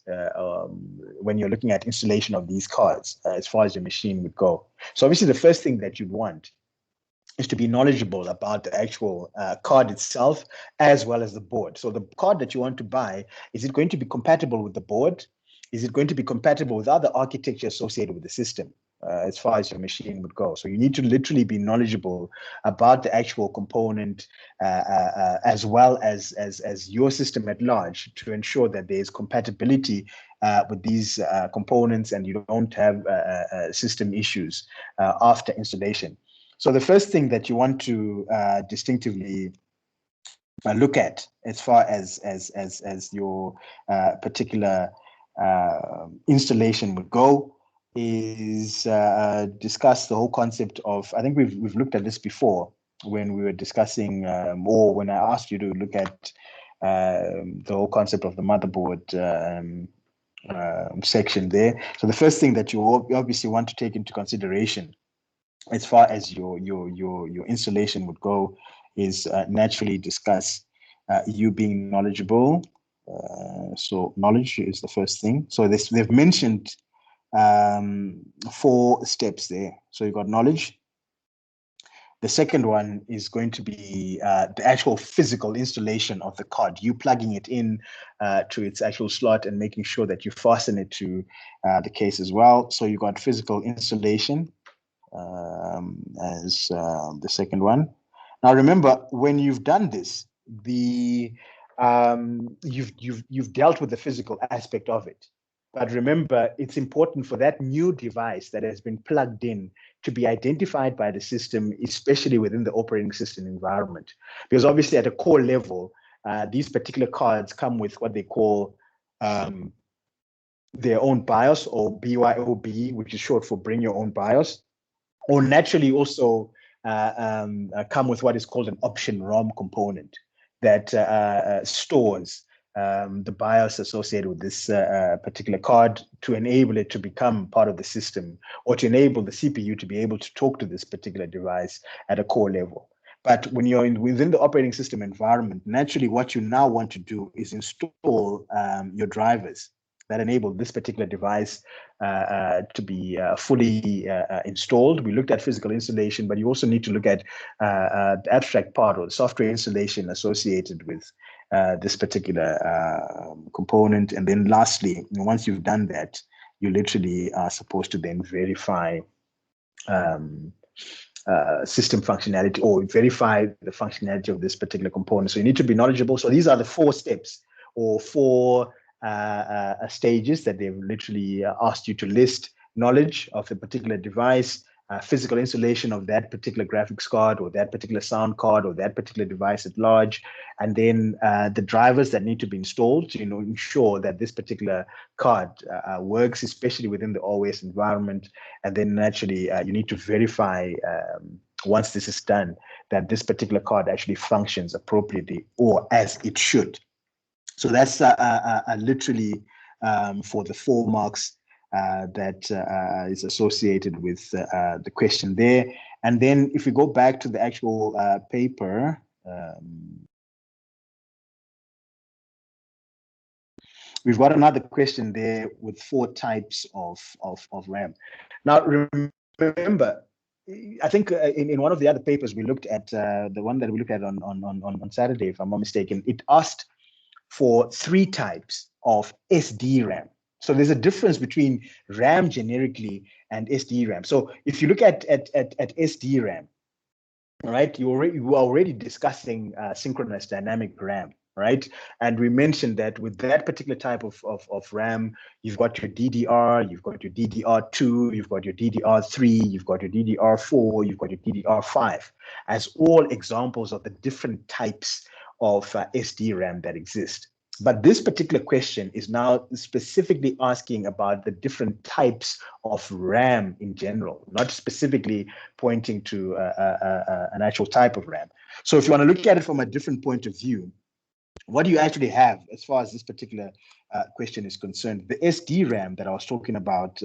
Speaker 1: when you're looking at installation of these cards as far as your machine would go. So obviously, the first thing that you'd want is to be knowledgeable about the actual card itself, as well as the board. So the card that you want to buy, is it going to be compatible with the board? Is it going to be compatible with other architecture associated with the system? As far as your machine would go. So you need to literally be knowledgeable about the actual component, as well as your system at large, to ensure that there's compatibility with these components, and you don't have system issues after installation. So the first thing that you want to distinctively look at, as far as your particular installation would go, is discuss the whole concept of, I think we've looked at this before when we were discussing, or when I asked you to look at the whole concept of the motherboard section there. So the first thing that you obviously want to take into consideration as far as your installation would go is naturally discuss you being knowledgeable. So knowledge is the first thing. So they've mentioned 4 steps there. So you've got knowledge. The second one is going to be the actual physical installation of the card, you plugging it in to its actual slot and making sure that you fasten it to the case as well. So you've got physical installation as the second one. Now remember, when you've done this, you've dealt with the physical aspect of it. But remember, it's important for that new device that has been plugged in to be identified by the system, especially within the operating system environment. Because obviously at a core level, these particular cards come with what they call their own BIOS, or BYOB, which is short for bring your own BIOS, or naturally also come with what is called an option ROM component that stores the BIOS associated with this particular card to enable it to become part of the system, or to enable the CPU to be able to talk to this particular device at a core level. But when you're within the operating system environment, naturally what you now want to do is install your drivers that enable this particular device to be fully installed. We looked at physical installation, but you also need to look at the abstract part, or the software installation associated with this particular component. And then lastly, once you've done that, you literally are supposed to then verify system functionality, or verify the functionality of this particular component. So you need to be knowledgeable. So these are the 4 steps, or 4 stages that they've literally asked you to list: knowledge of the particular device, physical installation of that particular graphics card, or that particular sound card, or that particular device at large, and then the drivers that need to be installed to ensure that this particular card works, especially within the OS environment. And then naturally, you need to verify, once this is done, that this particular card actually functions appropriately, or as it should. So that's literally for the 4 marks that is associated with the question there. And then if we go back to the actual paper, we've got another question there with 4 types of RAM. Now, remember, I think in one of the other papers we looked at, the one that we looked at on Saturday, if I'm not mistaken, it asked for 3 types of SDRAM. So there's a difference between RAM generically and SDRAM. So if you look at SDRAM, right, you were already discussing synchronous dynamic RAM, right? And we mentioned that with that particular type of RAM, you've got your DDR, you've got your DDR2, you've got your DDR3, you've got your DDR4, you've got your DDR5, as all examples of the different types of SDRAM that exist. But this particular question is now specifically asking about the different types of RAM in general, not specifically pointing to an actual type of RAM. So if you want to look at it from a different point of view, what do you actually have as far as this particular question is concerned? The SDRAM that I was talking about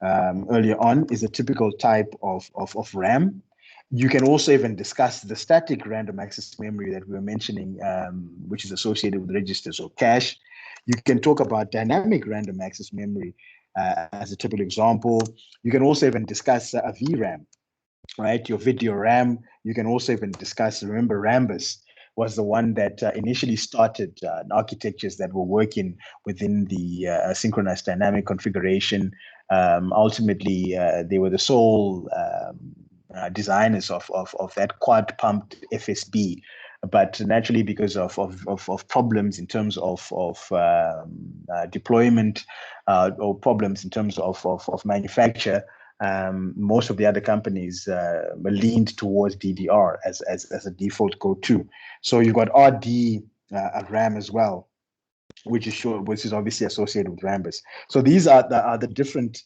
Speaker 1: earlier on is a typical type of RAM. You can also even discuss the static random access memory that we were mentioning, which is associated with registers or cache. You can talk about dynamic random access memory as a typical example. You can also even discuss a VRAM, right? Your video RAM. You can also even discuss, remember, Rambus was the one that initially started architectures that were working within the synchronous dynamic configuration. Ultimately, they were the sole designers of that quad pumped FSB, but naturally because of problems in terms of deployment or problems in terms of manufacture, most of the other companies leaned towards DDR as a default go-to. So you've got RD RAM as well, which is obviously associated with Rambus. So these are the different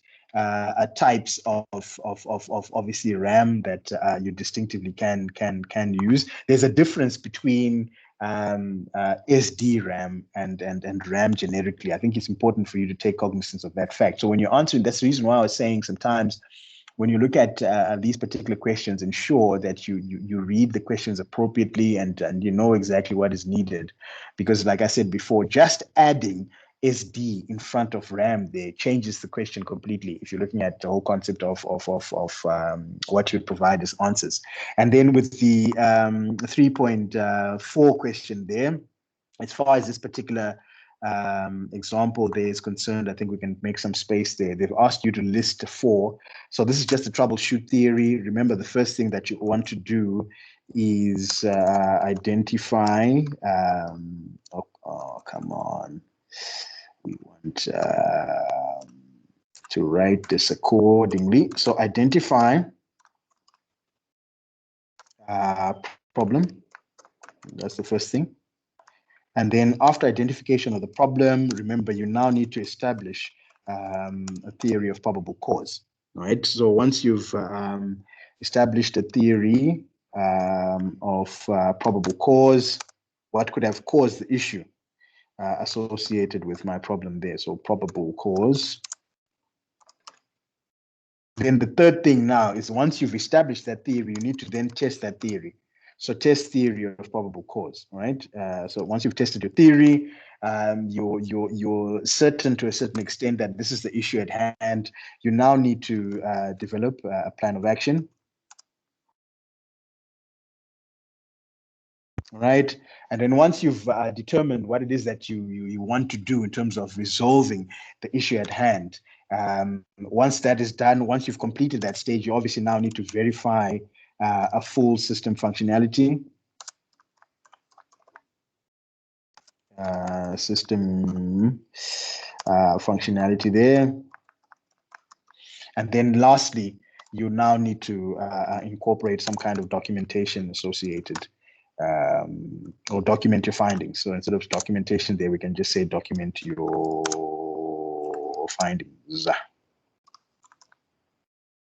Speaker 1: types of obviously RAM that you distinctively can use. There's a difference between SDRAM and RAM generically. I think it's important for you to take cognizance of that fact. So when you're answering, that's the reason why I was saying sometimes when you look at these particular questions, ensure that you read the questions appropriately and you know exactly what is needed. Because like I said before, just adding SD in front of RAM there changes the question completely if you're looking at the whole concept of what you provide as answers. And then with the 3.4 question there, as far as this particular example there is concerned, I think we can make some space there. They've asked you to list 4. So this is just a troubleshoot theory. Remember, the first thing that you want to do is identify, oh, come on. We want to write this accordingly. So identify problem. That's the first thing. And then after identification of the problem, remember, you now need to establish a theory of probable cause, right? So once you've established a theory of probable cause, what could have caused the issue, associated with my problem there. So probable cause. Then the third thing now is once you've established that theory, you need to then test that theory. So test theory of probable cause, right? So once you've tested your theory, you're certain to a certain extent that this is the issue at hand. You now need to develop a plan of action. Right, and then once you've determined what it is that you want to do in terms of resolving the issue at hand, once that is done, once you've completed that stage, you obviously now need to verify a full system functionality. System functionality there. And then lastly, you now need to incorporate some kind of documentation associated or document your findings. So instead of documentation there, we can just say document your findings.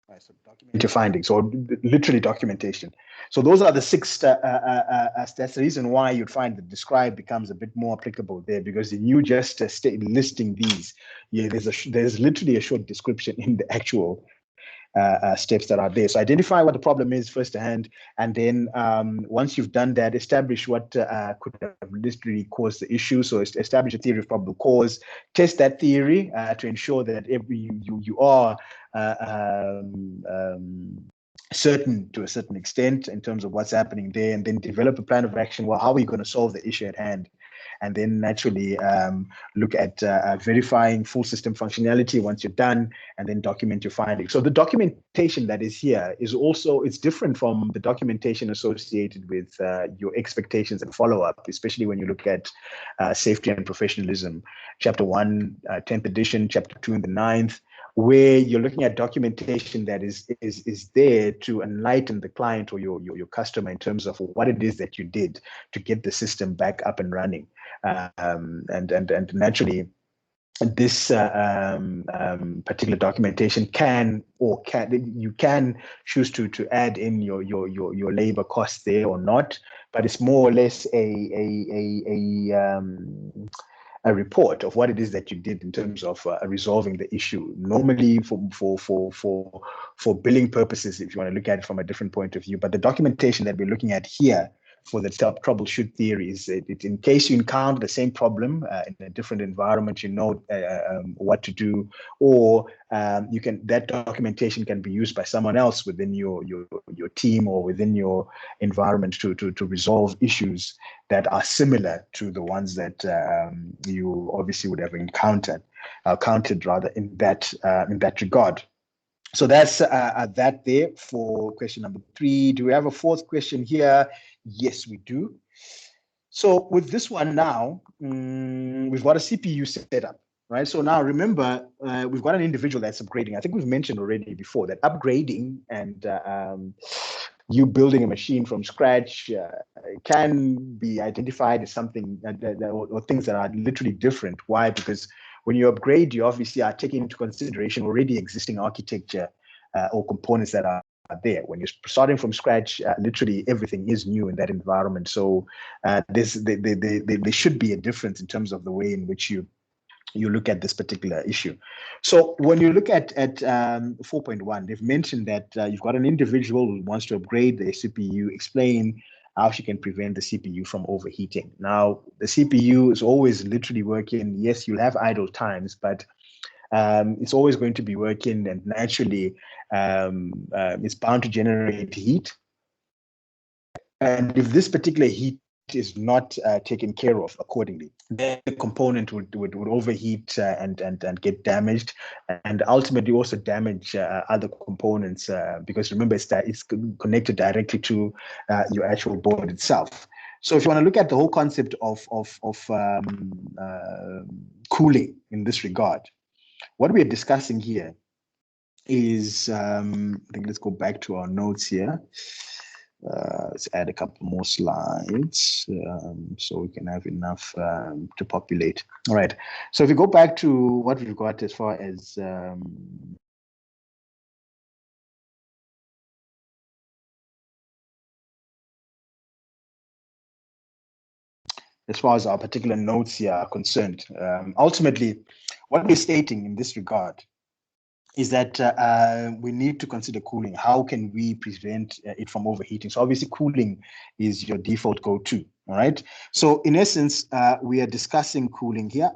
Speaker 1: Right, so document your findings, or literally documentation. So those are the 6 that's the reason why you'd find that describe becomes a bit more applicable there, because in you just listing these, yeah, there's literally a short description in the actual steps that are there. So identify what the problem is firsthand, and then once you've done that, establish what could have literally caused the issue. So establish a theory of probable cause, test that theory to ensure that you are certain to a certain extent in terms of what's happening there, and then develop a plan of action. Well, how are we going to solve the issue at hand? And then naturally look at verifying full system functionality once you're done, and then document your findings. So the documentation that is here is also, it's different from the documentation associated with your expectations and follow-up, especially when you look at safety and professionalism, chapter 1, 10th edition, chapter 2 in the 9th, where you're looking at documentation that is there to enlighten the client or your customer in terms of what it is that you did to get the system back up and running. And naturally, this particular documentation can choose to add in your labor costs there or not, but it's more or less a report of what it is that you did in terms of resolving the issue. Normally for billing purposes, if you want to look at it from a different point of view, but the documentation that we're looking at here for the troubleshoot theory is in case you encounter the same problem in a different environment, you know what to do, or that documentation can be used by someone else within your team or within your environment to resolve issues that are similar to the ones that you obviously would have encountered rather in that regard. So that's that there for question number 3. Do we have a 4th question here? Yes, we do. So with this one now, we've got a CPU set up, right? So now remember, we've got an individual that's upgrading. I think we've mentioned already before that upgrading and you building a machine from scratch can be identified as something or things that are literally different. Why? Because when you upgrade, you obviously are taking into consideration already existing architecture or components that are there. When you're starting from scratch, literally everything is new in that environment. So there should be a difference in terms of the way in which you look at this particular issue. So when you look at 4.1, they've mentioned that you've got an individual who wants to upgrade the CPU, explain how she can prevent the CPU from overheating. Now, the CPU is always literally working. Yes, you'll have idle times, but it's always going to be working, and naturally it's bound to generate heat. And if this particular heat is not taken care of accordingly, then the component would overheat and get damaged, and ultimately also damage other components because remember it's connected directly to your actual board itself. So if you want to look at the whole concept of cooling in this regard, what we are discussing here is, I think let's go back to our notes here. Let's add a couple more slides so we can have enough to populate. All right. So if we go back to what we've got as far as as far as our particular notes here are concerned. Ultimately, what we're stating in this regard is that we need to consider cooling. How can we prevent it from overheating? So obviously cooling is your default go-to, all right? So in essence, we are discussing cooling here,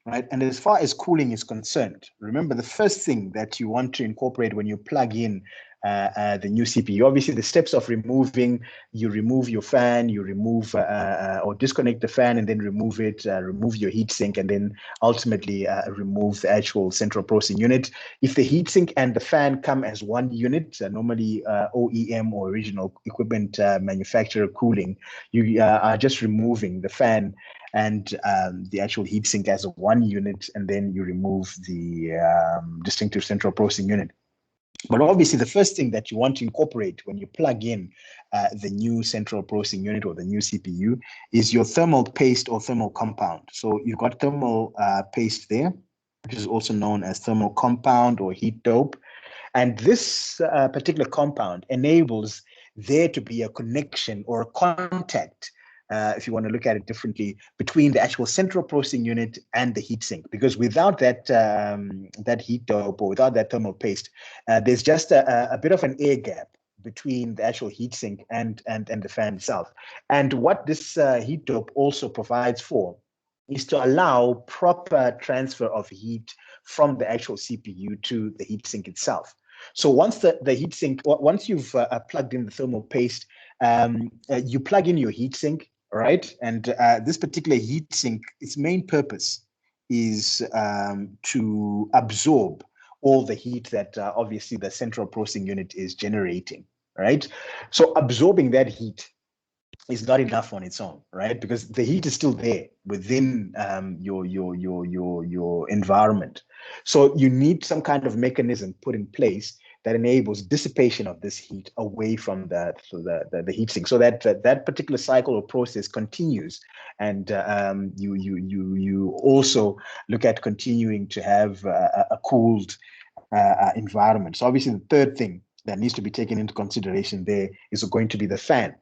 Speaker 1: right? And as far as cooling is concerned, remember the first thing that you want to incorporate when you plug in the new CPU, obviously the steps of removing, you remove your fan, you remove or disconnect the fan and then remove it, remove your heatsink, and then ultimately remove the actual central processing unit. If the heatsink and the fan come as one unit, normally OEM or original equipment manufacturer cooling, you are just removing the fan and the actual heatsink as a one unit, and then you remove the distinctive central processing unit. But obviously, the first thing that you want to incorporate when you plug in the new central processing unit or the new CPU is your thermal paste or thermal compound. So you've got thermal paste there, which is also known as thermal compound or heat dope. And this particular compound enables there to be a connection or a contact, if you want to look at it differently, between the actual central processing unit and the heatsink. Because without that that heat dope or without that thermal paste, there's just a bit of an air gap between the actual heatsink and the fan itself. And what this heat dope also provides for is to allow proper transfer of heat from the actual CPU to the heatsink itself. So once the heatsink, once you've plugged in the thermal paste, you plug in your heatsink, right? And this particular heatsink, its main purpose is to absorb all the heat that obviously the central processing unit is generating, right? So absorbing that heat is not enough on its own, right? Because the heat is still there within your environment. So you need some kind of mechanism put in place that enables dissipation of this heat away from the heatsink, so that that particular cycle or process continues. And you also look at continuing to have a cooled environment. So obviously, the third thing that needs to be taken into consideration there is going to be the fan.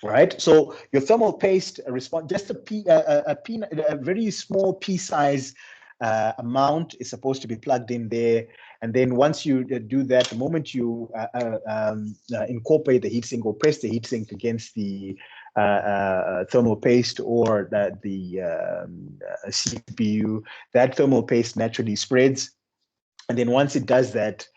Speaker 1: Right, so your thermal paste response, just a very small pea size amount is supposed to be plugged in there, and then once you do that, the moment you incorporate the heatsink or press the heatsink against the thermal paste or the CPU, that thermal paste naturally spreads, and then once it does that,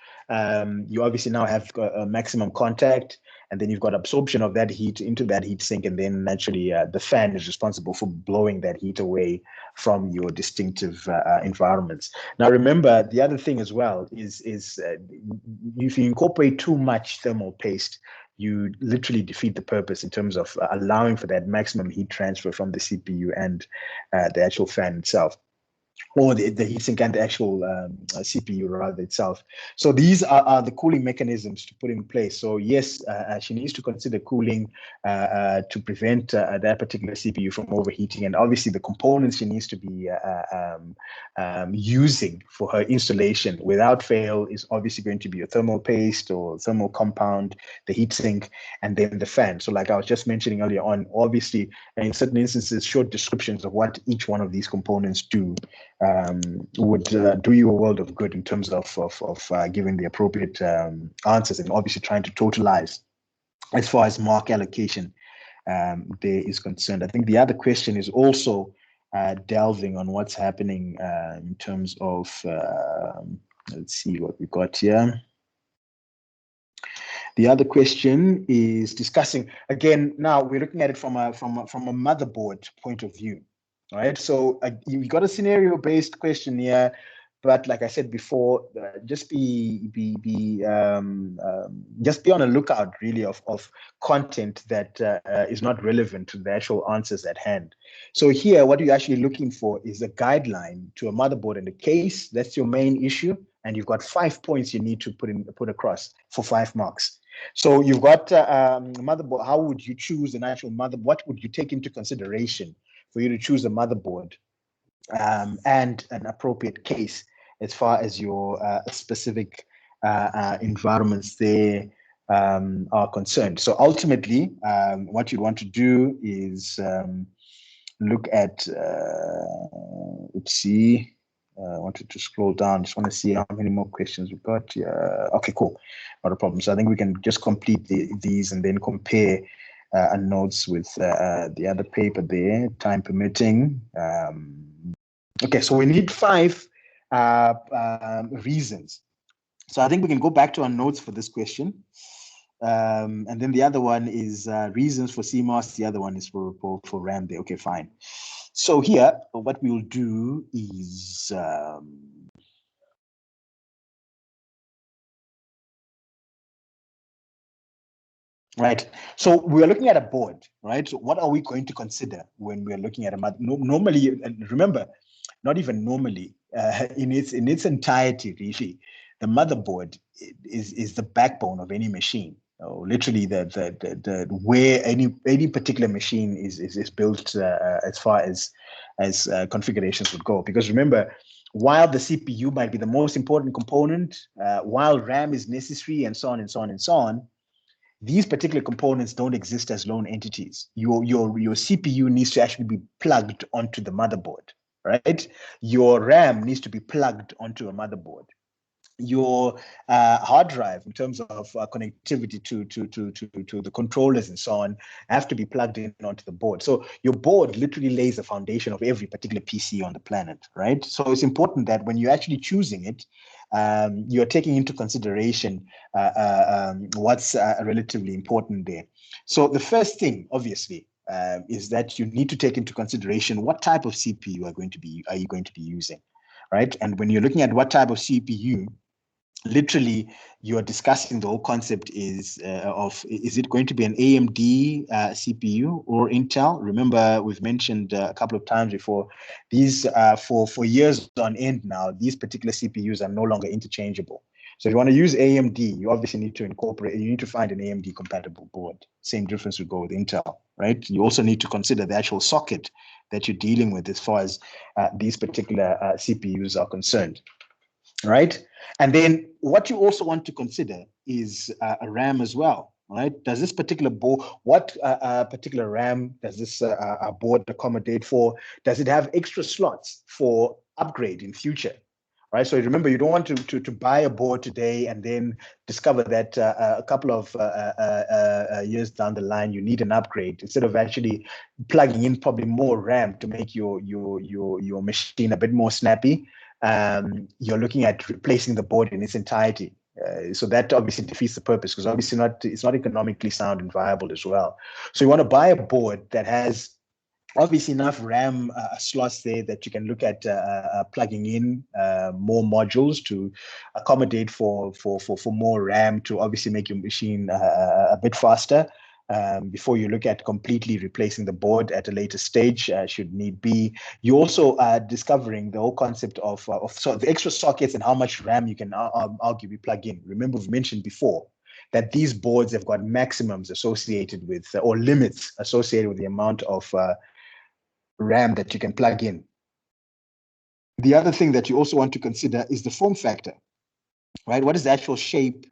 Speaker 1: you obviously now have a maximum contact, and then you've got absorption of that heat into that heat sink, and then naturally the fan is responsible for blowing that heat away from your distinctive environments. Now, remember, the other thing as well is if you incorporate too much thermal paste, you literally defeat the purpose in terms of allowing for that maximum heat transfer from the CPU and the actual fan itself, or the heatsink and the actual CPU rather itself. So these are the cooling mechanisms to put in place. So yes, she needs to consider cooling to prevent that particular CPU from overheating. And obviously the components she needs to be using for her installation without fail is obviously going to be a thermal paste or thermal compound, the heatsink, and then the fan. So like I was just mentioning earlier on, obviously in certain instances, short descriptions of what each one of these components do would do you a world of good in terms of giving the appropriate answers, and obviously trying to totalize as far as mark allocation there is concerned. I think the other question is also delving on what's happening in terms of, let's see what we got here. The other question is discussing, again, now we're looking at it from a motherboard point of view. All right, so you've got a scenario-based question here, but like I said before, just be on a lookout really of content that is not relevant to the actual answers at hand. So here, what you're actually looking for is a guideline to a motherboard and a case. That's your main issue, and you've got 5 points you need to put across for 5 marks. So you've got motherboard. How would you choose an actual motherboard? What would you take into consideration for you to choose a motherboard and an appropriate case as far as your specific environments there are concerned. So ultimately, what you want to do is look at, let's see, I wanted to scroll down. Just want to see how many more questions we've got here. Okay, cool. Not a problem. So I think we can just complete these and then compare notes with the other paper there, time permitting. Okay, so we need 5 reasons. So I think we can go back to our notes for this question. And then the other one is reasons for CMOS. The other one is for RAM there. Okay, fine. So here, what we will do is right. So we are looking at a board, right? So what are we going to consider when we are looking at a mother? Normally, and remember, not even normally, in its entirety, really, the motherboard is the backbone of any machine. Literally, the where any particular machine is built as far as configurations would go. Because remember, while the CPU might be the most important component, while RAM is necessary, and so on and so on and so on, these particular components don't exist as lone entities. Your CPU needs to actually be plugged onto the motherboard, right? Your RAM needs to be plugged onto a motherboard. Your hard drive, in terms of connectivity to the controllers and so on, have to be plugged in onto the board. So your board literally lays the foundation of every particular PC on the planet, right? So it's important that when you're actually choosing it, you're taking into consideration what's relatively important there. So the first thing, obviously, is that you need to take into consideration what type of CPU are you going to be using, right? And when you're looking at what type of CPU, literally you're discussing the whole concept is it going to be an AMD CPU or Intel? Remember, we've mentioned a couple of times before, these for years on end now, these particular CPUs are no longer interchangeable. So if you want to use AMD, you obviously need to you need to find an AMD compatible board. Same difference would go with Intel, right? You also need to consider the actual socket that you're dealing with as far as these particular CPUs are concerned. Right? And then what you also want to consider is a RAM as well, right? Does this particular board, what particular RAM does this board accommodate for? Does it have extra slots for upgrade in future? Right. So remember, you don't want to buy a board today and then discover that a couple of years down the line you need an upgrade, instead of actually plugging in probably more RAM to make your machine a bit more snappy. You're looking at replacing the board in its entirety. So that obviously defeats the purpose, because obviously it's not economically sound and viable as well. So you want to buy a board that has obviously enough RAM slots there that you can look at plugging in more modules to accommodate for more RAM, to obviously make your machine a bit faster. Before you look at completely replacing the board at a later stage, should need be. You also discovering the whole concept of so the extra sockets and how much RAM you can arguably plug in. Remember, we've mentioned before that these boards have got maximums associated with, or limits associated with the amount of RAM that you can plug in. The other thing that you also want to consider is the form factor, right? What is the actual shape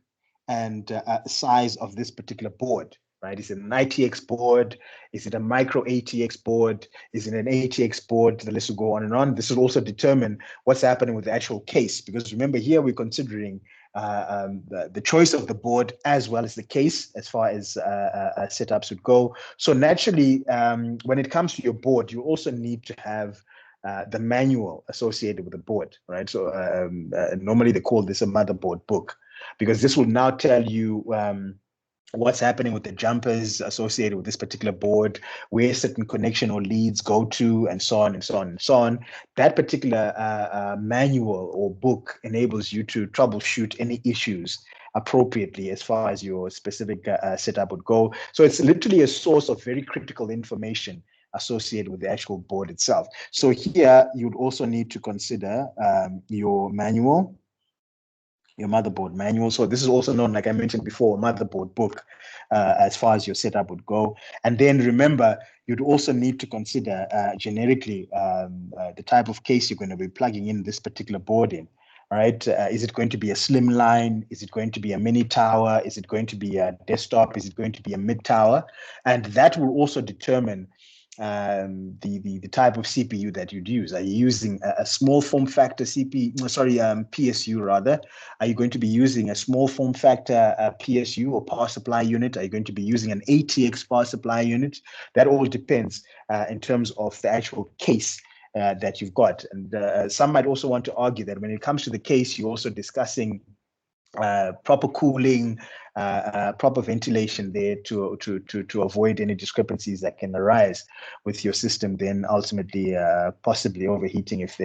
Speaker 1: and size of this particular board, right? Is it an ITX board? Is it a micro ATX board? Is it an ATX board? The list will go on and on. This will also determine what's happening with the actual case, because remember, here we're considering the choice of the board as well as the case as far as setups would go. So naturally, when it comes to your board, you also need to have the manual associated with the board, right? So normally they call this a motherboard book, because this will now tell you what's happening with the jumpers associated with this particular board, where certain connection or leads go to, and so on and so on and so on. That particular manual or book enables you to troubleshoot any issues appropriately as far as your specific setup would go. So it's literally a source of very critical information associated with the actual board itself. So here you'd also need to consider your manual, your motherboard manual. So this is also known, like I mentioned before, a motherboard book as far as your setup would go. And then remember, you'd also need to consider generically the type of case you're going to be plugging in this particular board in, All right, is it going to be a slim line? Is it going to be a mini tower? Is it going to be a desktop? Is it going to be a mid tower? And that will also determine the type of CPU that you'd use. Are you using a small form factor PSU rather? Are you going to be using a small form factor PSU or power supply unit? Are you going to be using an ATX power supply unit? That all depends in terms of the actual case that you've got. And some might also want to argue that when it comes to the case, you're also discussing proper cooling, proper ventilation there to avoid any discrepancies that can arise with your system, then ultimately possibly overheating if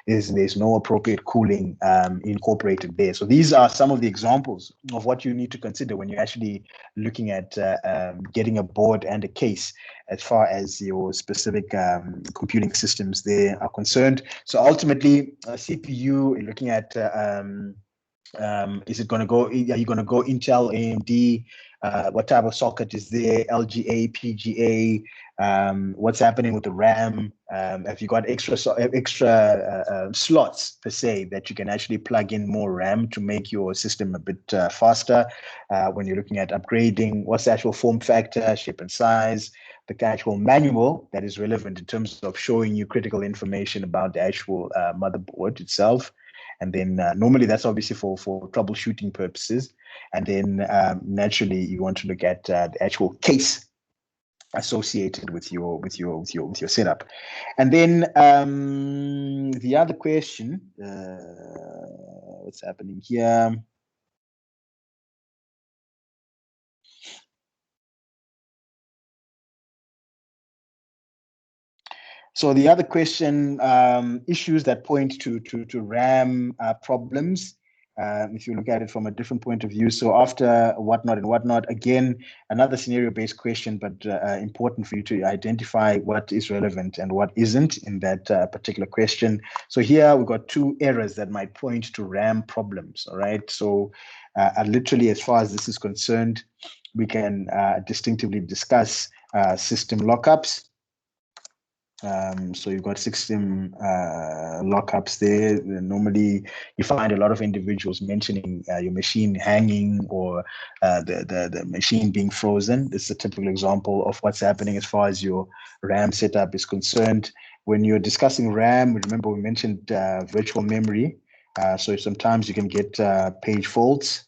Speaker 1: there's no appropriate cooling incorporated there. So these are some of the examples of what you need to consider when you're actually looking at getting a board and a case as far as your specific computing systems there are concerned. So ultimately, CPU, looking at is it going to go? Are you going to go Intel, AMD? What type of socket is there? LGA, PGA? What's happening with the RAM? Have you got extra slots per se that you can actually plug in more RAM to make your system a bit faster when you're looking at upgrading? What's the actual form factor, shape and size? The actual manual that is relevant in terms of showing you critical information about the actual motherboard itself. And then normally that's obviously for troubleshooting purposes. And then naturally you want to look at the actual case associated with your setup. And then the other question, what's happening here? So the other question, issues that point to RAM problems, if you look at it from a different point of view. So after whatnot, again, another scenario-based question, but important for you to identify what is relevant and what isn't in that particular question. So here we've got two errors that might point to RAM problems, all right? So literally, as far as this is concerned, we can distinctively discuss system lockups. So you've got system lockups there. Normally, you find a lot of individuals mentioning your machine hanging or the machine being frozen. This is a typical example of what's happening as far as your RAM setup is concerned. When you're discussing RAM, remember we mentioned virtual memory. So sometimes you can get page faults.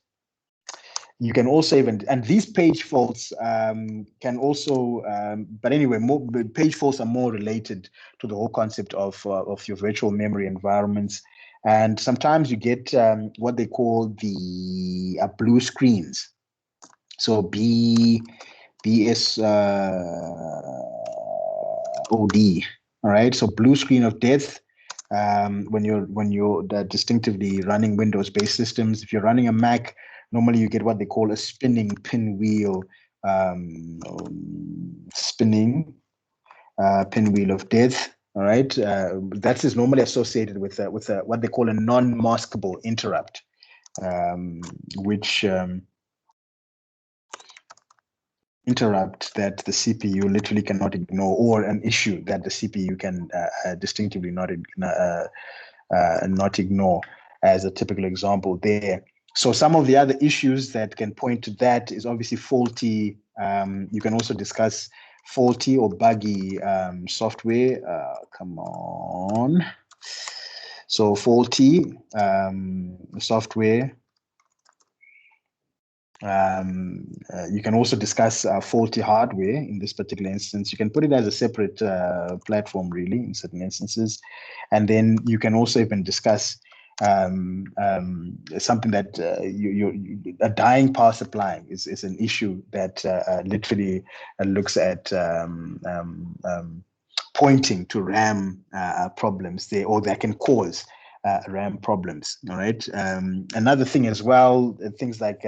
Speaker 1: You can also and these page faults can also, but anyway, page faults are more related to the whole concept of your virtual memory environments. And sometimes you get what they call the blue screens. So BSOD, all right? So blue screen of death. When you're distinctively running Windows-based systems. If you're running a Mac, normally you get what they call a spinning pinwheel, pinwheel of death. All right, that is normally associated with what they call a non-maskable interrupt, which interrupt that the CPU literally cannot ignore, or an issue that the CPU can distinctively not ignore, as a typical example there. So some of the other issues that can point to that is obviously faulty. You can also discuss faulty or buggy software. Come on. So faulty software. You can also discuss faulty hardware in this particular instance. You can put it as a separate platform, really, in certain instances. And then you can also even discuss something that a dying power supply is an issue that literally looks at pointing to RAM problems there, or that can cause RAM problems. All right. Another thing as well, things like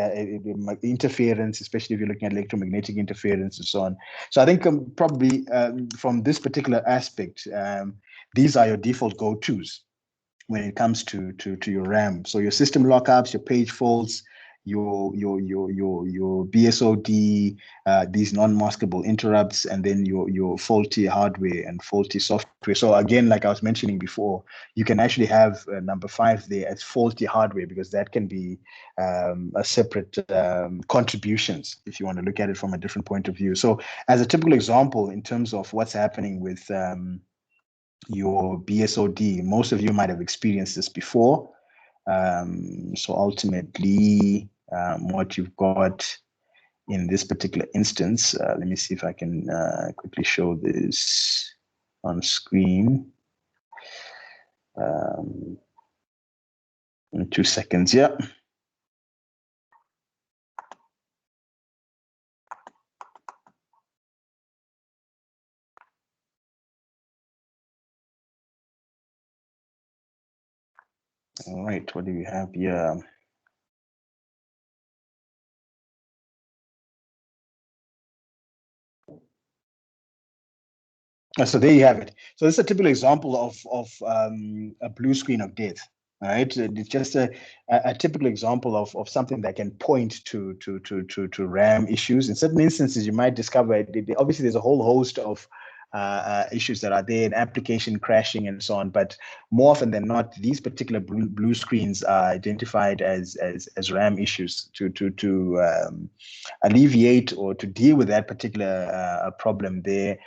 Speaker 1: interference, especially if you're looking at electromagnetic interference and so on. So I think probably from this particular aspect, these are your default go-tos when it comes to your RAM. So your system lockups, your page faults, your BSOD, these non-maskable interrupts, and then your faulty hardware and faulty software. So again, like I was mentioning before, you can actually have number 5 there as faulty hardware, because that can be a separate contributions if you want to look at it from a different point of view. So as a typical example in terms of what's happening with your BSOD, most of you might have experienced this before. So ultimately, what you've got in this particular instance, let me see if I can quickly show this on screen. In 2 seconds, yeah. All right, what do we have here? So there you have it. So this is a typical example of a blue screen of death. All right, it's just a typical example of something that can point to RAM issues. In certain instances, you might discover obviously there's a whole host of issues that are there, in application crashing and so on. But more often than not, these particular blue screens are identified as RAM issues. To alleviate or to deal with that particular problem there.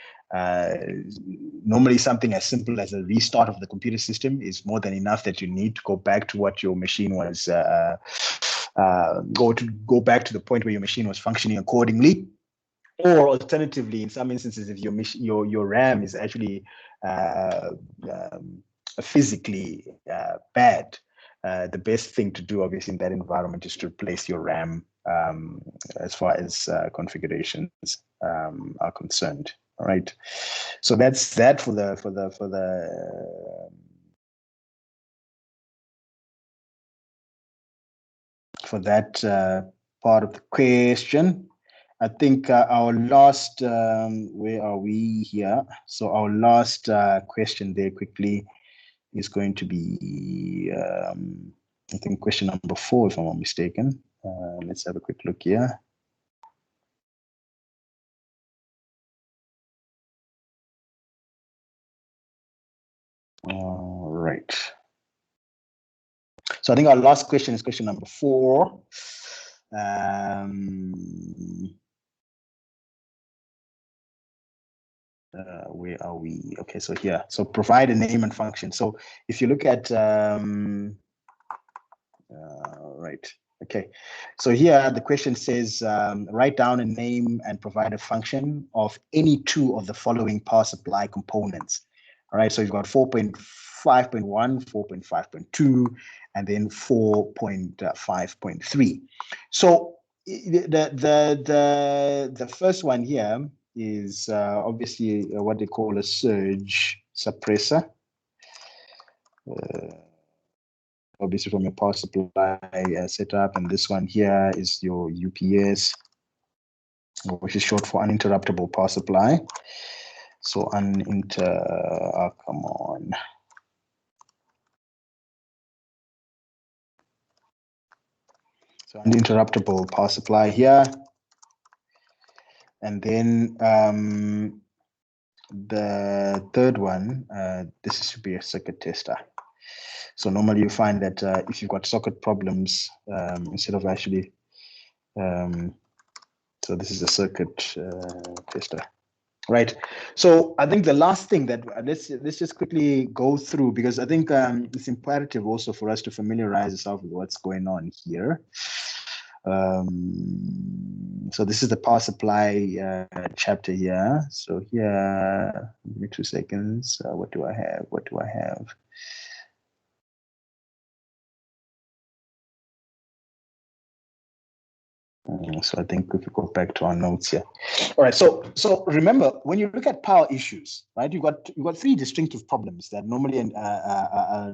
Speaker 1: Normally something as simple as a restart of the computer system is more than enough, that you need to go back to what your machine was, go back to the point where your machine was functioning accordingly. Or alternatively, in some instances, if your RAM is actually physically bad, the best thing to do, obviously, in that environment is to replace your RAM as far as configurations are concerned. All right, so that's that for that part of the question. I think our last, where are we here? So our last question there quickly is going to be, I think question number 4, if I'm not mistaken. Let's have a quick look here. All right. So I think our last question is question number 4. Where are we? Okay, so here. So provide a name and function. So if you look at, right. Okay, so here the question says, write down a name and provide a function of any 2 of the following power supply components. All right, so you've got 4.5.1, 4.5.2, and then 4.5.3. So the first one here is obviously what they call a surge suppressor. Obviously from your power supply setup, and this one here is your UPS, which is short for uninterruptible power supply. So come on. So uninterruptible power supply here. And then the third one, this should be a circuit tester. So normally you find that if you've got socket problems, instead of actually, so this is a circuit tester, right? So I think the last thing that let's just quickly go through, because I think it's imperative also for us to familiarize ourselves with what's going on here. So this is the power supply chapter here. So here, give me 2 seconds. What do I have? What do I have? So I think if we go back to our notes here. All right. So remember, when you look at power issues, right, you've got 3 distinctive problems that normally are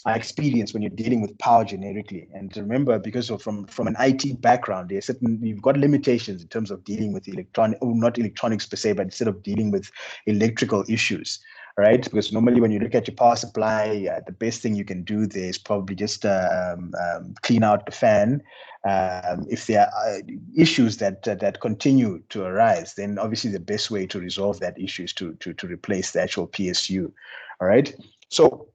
Speaker 1: experienced when you're dealing with power generically. And remember, because from an IT background, there's you've got limitations in terms of dealing with not electronics per se, but instead of dealing with electrical issues. right? Because normally when you look at your power supply, the best thing you can do there is probably just clean out the fan. If there are issues that continue to arise, then obviously the best way to resolve that issue is to replace the actual PSU. All right. So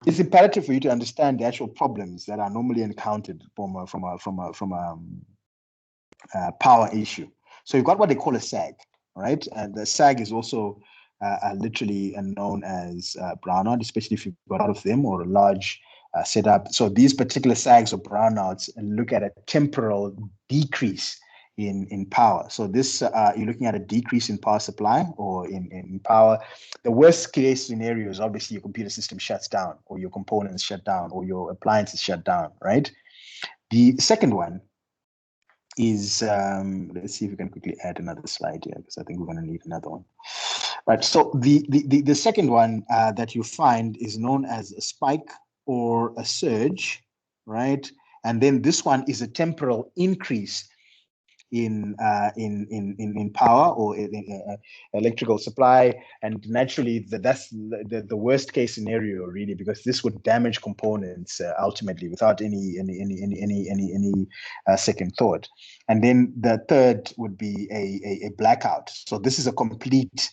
Speaker 1: it's imperative for you to understand the actual problems that are normally encountered from a power issue. So you've got what they call a sag, right? And the sag is also literally known as brownout, especially if you've got a lot of them or a large setup. So these particular sags or brownouts look at a temporal decrease in power. So this you're looking at a decrease in power supply or in power. The worst case scenario is obviously your computer system shuts down or your components shut down or your appliances shut down, right? The second one is, let's see if we can quickly add another slide here, because I think we're going to need another one. Right, so the second one that you find is known as a spike or a surge, right? And then this one is a temporal increase in power or in electrical supply, and naturally that's the worst case scenario, really, because this would damage components ultimately without any second thought. And then the third would be a blackout. So this is a complete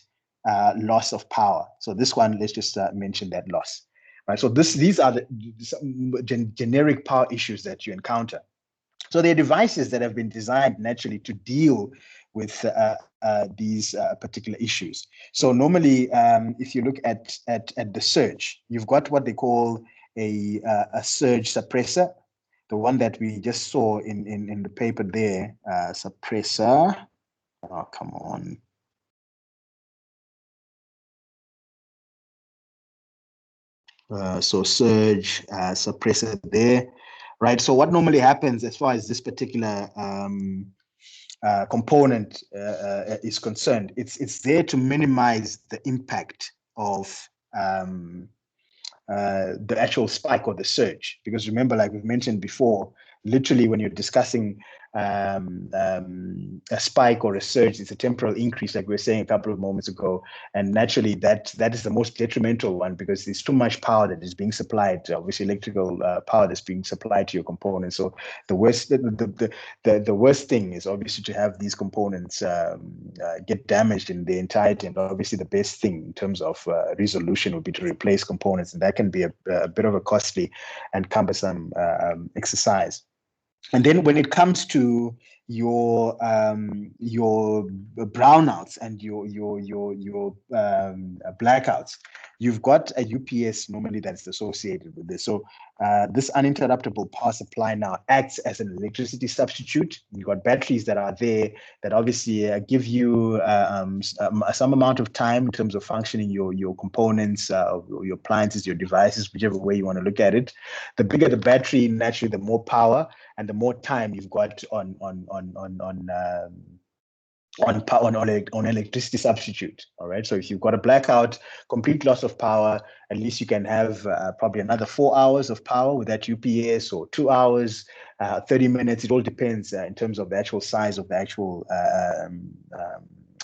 Speaker 1: loss of power. So this one, let's just mention that loss. Right. So these are the generic power issues that you encounter. So they're devices that have been designed naturally to deal with these particular issues. So normally, if you look at the surge, you've got what they call a surge suppressor, the one that we just saw in the paper there, suppressor. Oh, come on. So surge suppressor there, right? So what normally happens as far as this particular component is concerned, it's there to minimize the impact of the actual spike or the surge. Because remember, like we've mentioned before, literally when you're discussing a spike or a surge, it's a temporal increase, like we were saying a couple of moments ago. And naturally, that is the most detrimental one, because there's too much power that is being supplied, obviously electrical power that's being supplied to your components. So the worst thing is obviously to have these components get damaged in their entirety. And obviously the best thing in terms of resolution would be to replace components, and that can be a bit of a costly and cumbersome exercise. And then when it comes to your brownouts and your blackouts, you've got a UPS normally that's associated with this. So this uninterruptible power supply now acts as an electricity substitute. You've got batteries that are there that obviously give you some amount of time in terms of functioning your components, your appliances, your devices, whichever way you want to look at it. The bigger the battery, naturally, the more power and the more time you've got on electricity substitute. All right. So if you've got a blackout, complete loss of power, at least you can have probably another 4 hours of power with that UPS, or 2 hours, 30 minutes. It all depends in terms of the actual size of the actual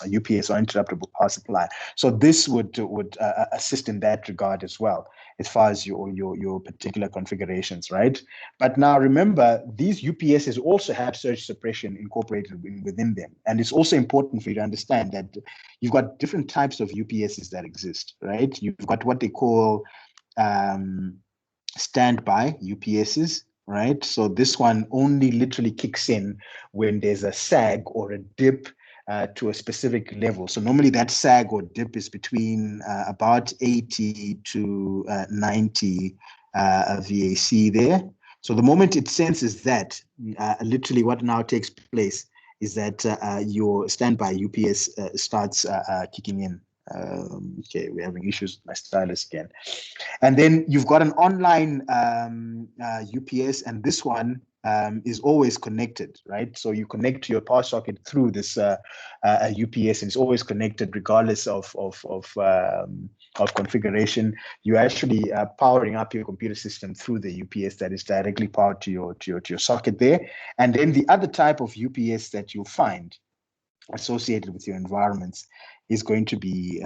Speaker 1: UPS or interruptible power supply. So this would assist in that regard as well, as far as your particular configurations, right? But now remember, these UPSs also have surge suppression incorporated within them. And it's also important for you to understand that you've got different types of UPSs that exist, right? You've got what they call standby UPSs, right? So this one only literally kicks in when there's a sag or a dip to a specific level. So normally that sag or dip is between about 80 to 90 VAC there. So the moment it senses that, literally what now takes place is that your standby UPS starts kicking in. Okay, we're having issues with my stylus again. And then you've got an online UPS, and this one is always connected, right? So you connect to your power socket through this UPS, and it's always connected regardless of configuration. You're actually powering up your computer system through the UPS that is directly powered to your socket there. And then the other type of UPS that you'll find associated with your environments is going to be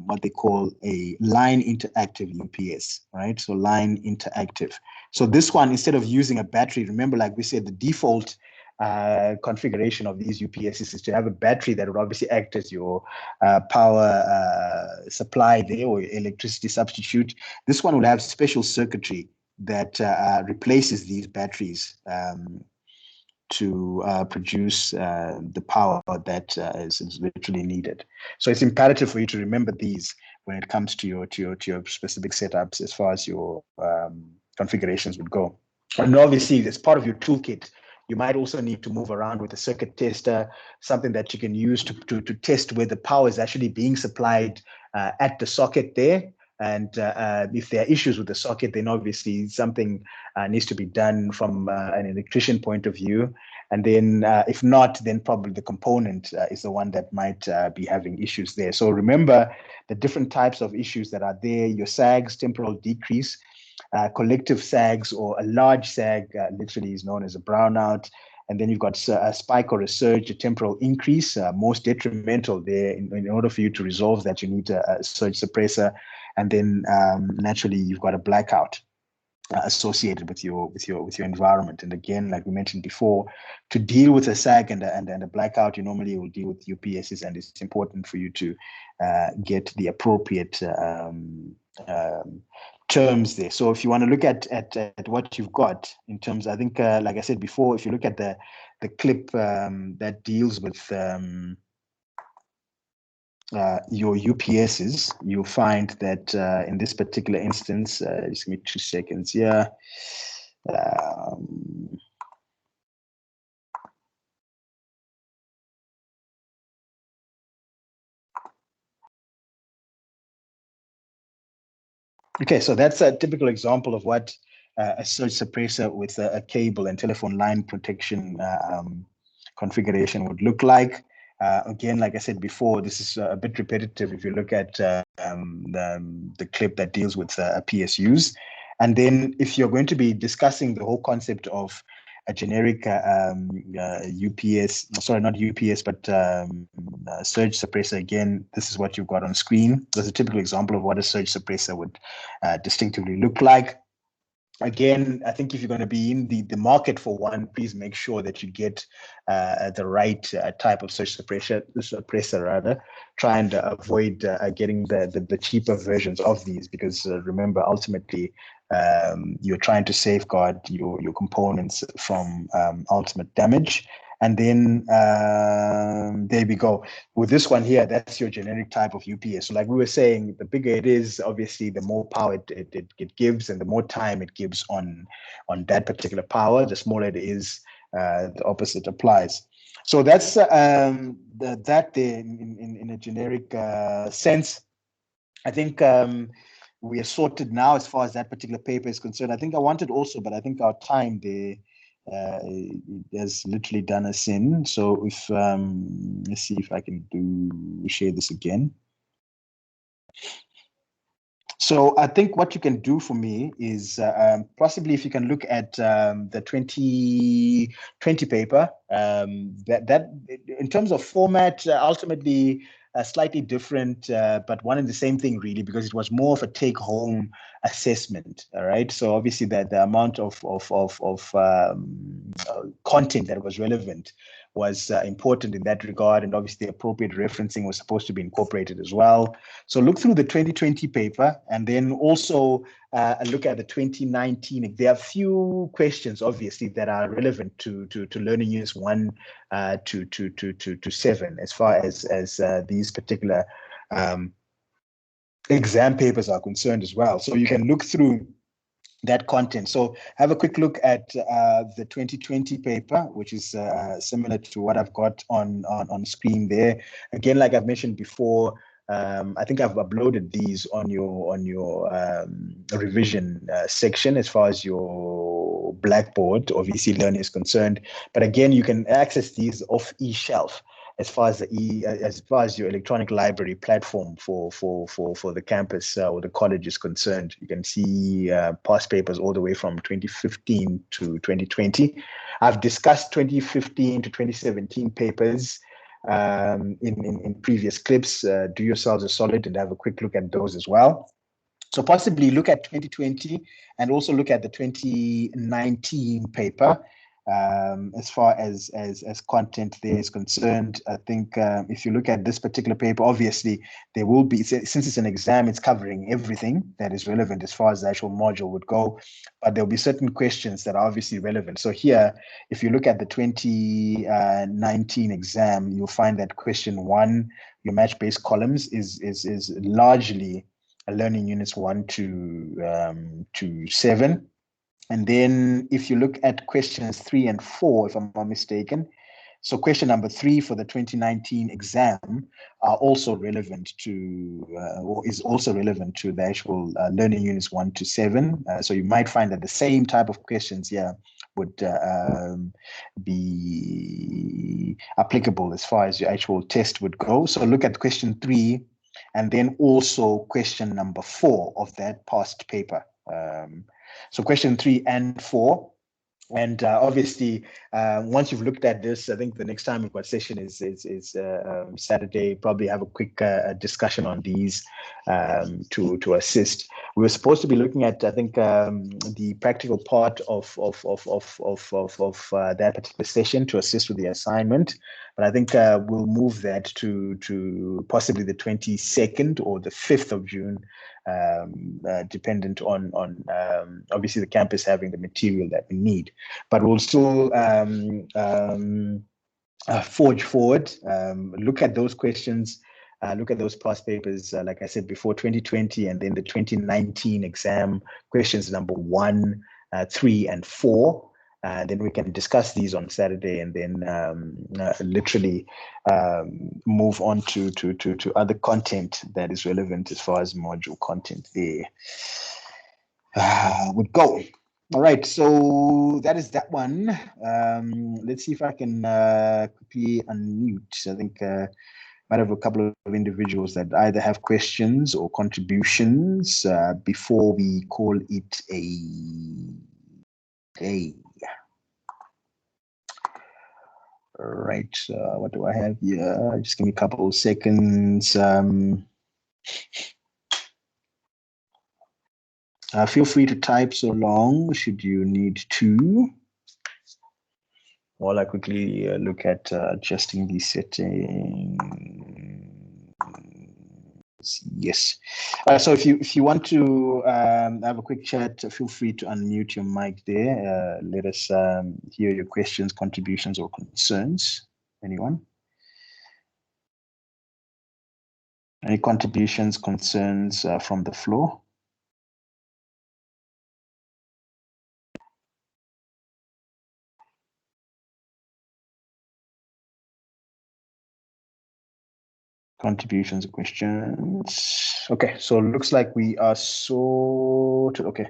Speaker 1: what they call a line interactive UPS, right? So line interactive. So this one, instead of using a battery, remember, like we said, the default configuration of these UPSs is to have a battery that would obviously act as your power supply there, or electricity substitute. This one will have special circuitry that replaces these batteries to produce the power that is literally needed. So it's imperative for you to remember these when it comes to your specific setups as far as your configurations would go. And obviously, as part of your toolkit, you might also need to move around with a circuit tester, something that you can use to test where the power is actually being supplied at the socket there. And if there are issues with the socket, then obviously something needs to be done from an electrician point of view. And then if not, then probably the component is the one that might be having issues there. So remember the different types of issues that are there: your sags, temporal decrease, collective sags, or a large sag literally is known as a brownout. And then you've got a spike or a surge, a temporal increase, most detrimental there. In order for you to resolve that, you need a surge suppressor. And then naturally, you've got a blackout associated with your environment. And again, like we mentioned before, to deal with a sag and a blackout, you normally will deal with UPSs, and it's important for you to get the appropriate terms there. So if you want to look at what you've got in terms, I think, like I said before, if you look at the clip that deals with your UPSs, you'll find that in this particular instance, just give me 2 seconds here. Okay, so that's a typical example of what a surge suppressor with a cable and telephone line protection configuration would look like. Again, like I said before, this is a bit repetitive if you look at the clip that deals with PSUs. And then if you're going to be discussing the whole concept of a generic UPS, sorry, not UPS, but surge suppressor, again, this is what you've got on screen. There's a typical example of what a surge suppressor would distinctively look like. Again, I think if you're going to be in the market for one, please make sure that you get the right type of surge suppressor rather. Try and avoid getting the cheaper versions of these, because remember, ultimately, you're trying to safeguard your components from ultimate damage. And then there we go. With this one here, that's your generic type of UPS. So like we were saying, the bigger it is, obviously, the more power it gives, and the more time it gives on that particular power. The smaller it is, the opposite applies. So that's that there in a generic sense. I think we are sorted now as far as that particular paper is concerned. I think I wanted also, but I think our time there has literally done us in. So if let's see if I can share this again. So I think what you can do for me is possibly if you can look at the 2020 paper, that in terms of format, ultimately slightly different, but one and the same thing really, because it was more of a take-home assessment. All right. So obviously the amount of content that was relevant was important in that regard, and obviously appropriate referencing was supposed to be incorporated as well. So look through the 2020 paper, and then also look at the 2019. There are a few questions, obviously, that are relevant to learning units 1 to 7, as far as these particular exam papers are concerned as well. So you can look through that content. So have a quick look at the 2020 paper, which is similar to what I've got on screen there. Again, like I've mentioned before, I think I've uploaded these on your revision section as far as your Blackboard or VC Learn is concerned. But again, you can access these off eShelf as far as your electronic library platform for the campus or the college is concerned. You can see past papers all the way from 2015 to 2020. I've discussed 2015 to 2017 papers in previous clips. Do yourselves a solid and have a quick look at those as well. So possibly look at 2020 and also look at the 2019 paper. As far as content there is concerned, I think if you look at this particular paper, obviously there will be, since it's an exam, it's covering everything that is relevant as far as the actual module would go, but there'll be certain questions that are obviously relevant. So here, if you look at the 2019 exam, you'll find that question 1, your match-based columns, is largely learning units 1 to 7. And then if you look at questions 3 and 4, if I'm not mistaken, so question number 3 for the 2019 exam are also relevant to, or is also relevant to the actual learning units 1 to 7. So you might find that the same type of questions here would be applicable as far as your actual test would go. So look at question 3 and then also question number 4 of that past paper. So question 3 and 4. And obviously, once you've looked at this, I think the next time we've got session is Saturday. Probably have a quick discussion on these to assist. We were supposed to be looking at, I think, the practical part of that particular session to assist with the assignment. But I think we'll move that to possibly the 22nd or the 5th of June. Dependent on obviously the campus having the material that we need, but we'll still forge forward, look at those questions, look at those past papers, like I said before, 2020 and then the 2019 exam questions number 1, 3 and 4. Then we can discuss these on Saturday and then literally move on to other content that is relevant as far as module content there would go. All right, so that is that one. Let's see if I can quickly unmute. I think might have a couple of individuals that either have questions or contributions before we call it a day. All right, what do I have here? Just give me a couple of seconds. Feel free to type so long should you need to. While I quickly look at adjusting the settings. Yes. So if you want to have a quick chat, feel free to unmute your mic there. Let us hear your questions, contributions, or concerns. Anyone? Any contributions, concerns from the floor? Contributions, questions. Okay, so it looks like we are sorted. Okay,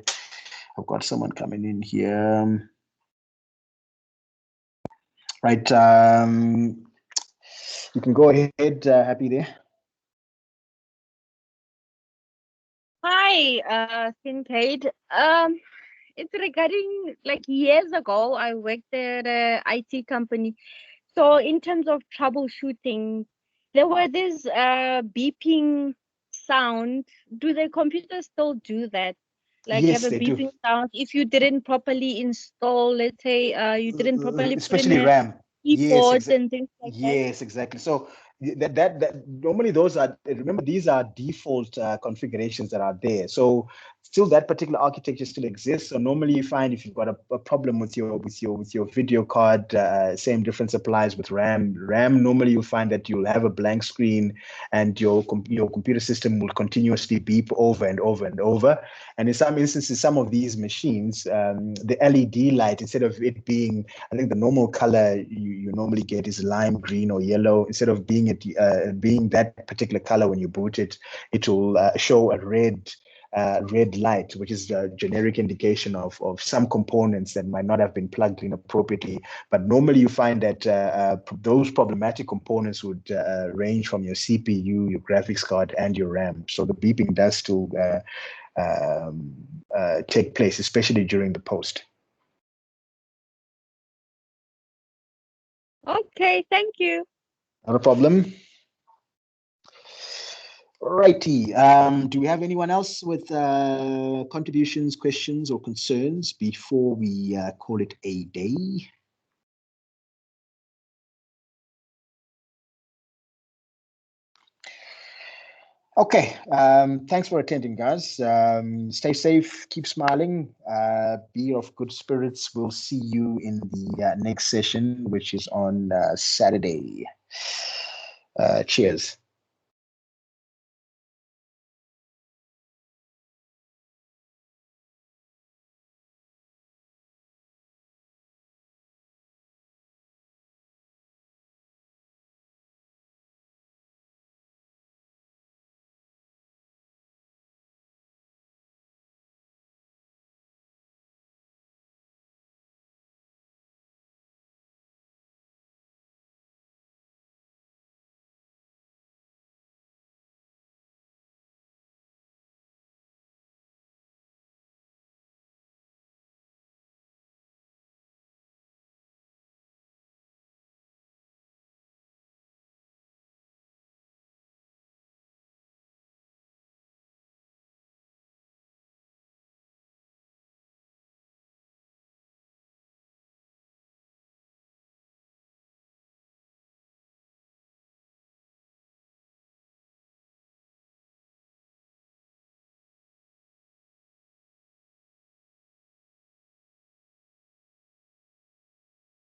Speaker 1: I've got someone coming in here. Right, you can go ahead, Happy there.
Speaker 2: Hi, Kincaid. It's regarding like years ago, I worked at an IT company. So in terms of troubleshooting, there were this beeping sound. Do the computers still do that? Like
Speaker 1: Yes,
Speaker 2: have a
Speaker 1: they do.
Speaker 2: beeping sound if you didn't properly install, let's say you didn't properly put in
Speaker 1: especially
Speaker 2: a
Speaker 1: RAM. Yes,
Speaker 2: keyboard and things like that.
Speaker 1: yes, exactly. So that normally those are, remember, these are default configurations that are there. So still that particular architecture still exists. So normally you find if you've got a problem with your video card, same difference applies with RAM. RAM, normally you'll find that you'll have a blank screen and your computer system will continuously beep over and over and over. And in some instances, some of these machines, the LED light, instead of it being, I think the normal color you normally get is lime green or yellow. Instead of being that particular color when you boot it, it will show a red light, which is a generic indication of some components that might not have been plugged in appropriately. But normally you find that those problematic components would range from your CPU, your graphics card, and your RAM. So the beeping does still take place, especially during the post.
Speaker 2: Okay, thank you.
Speaker 1: Not a problem. Righty. Do we have anyone else with contributions, questions, or concerns before we call it a day? Okay. Thanks for attending, guys. Stay safe. Keep smiling. Be of good spirits. We'll see you in the next session, which is on Saturday. Cheers.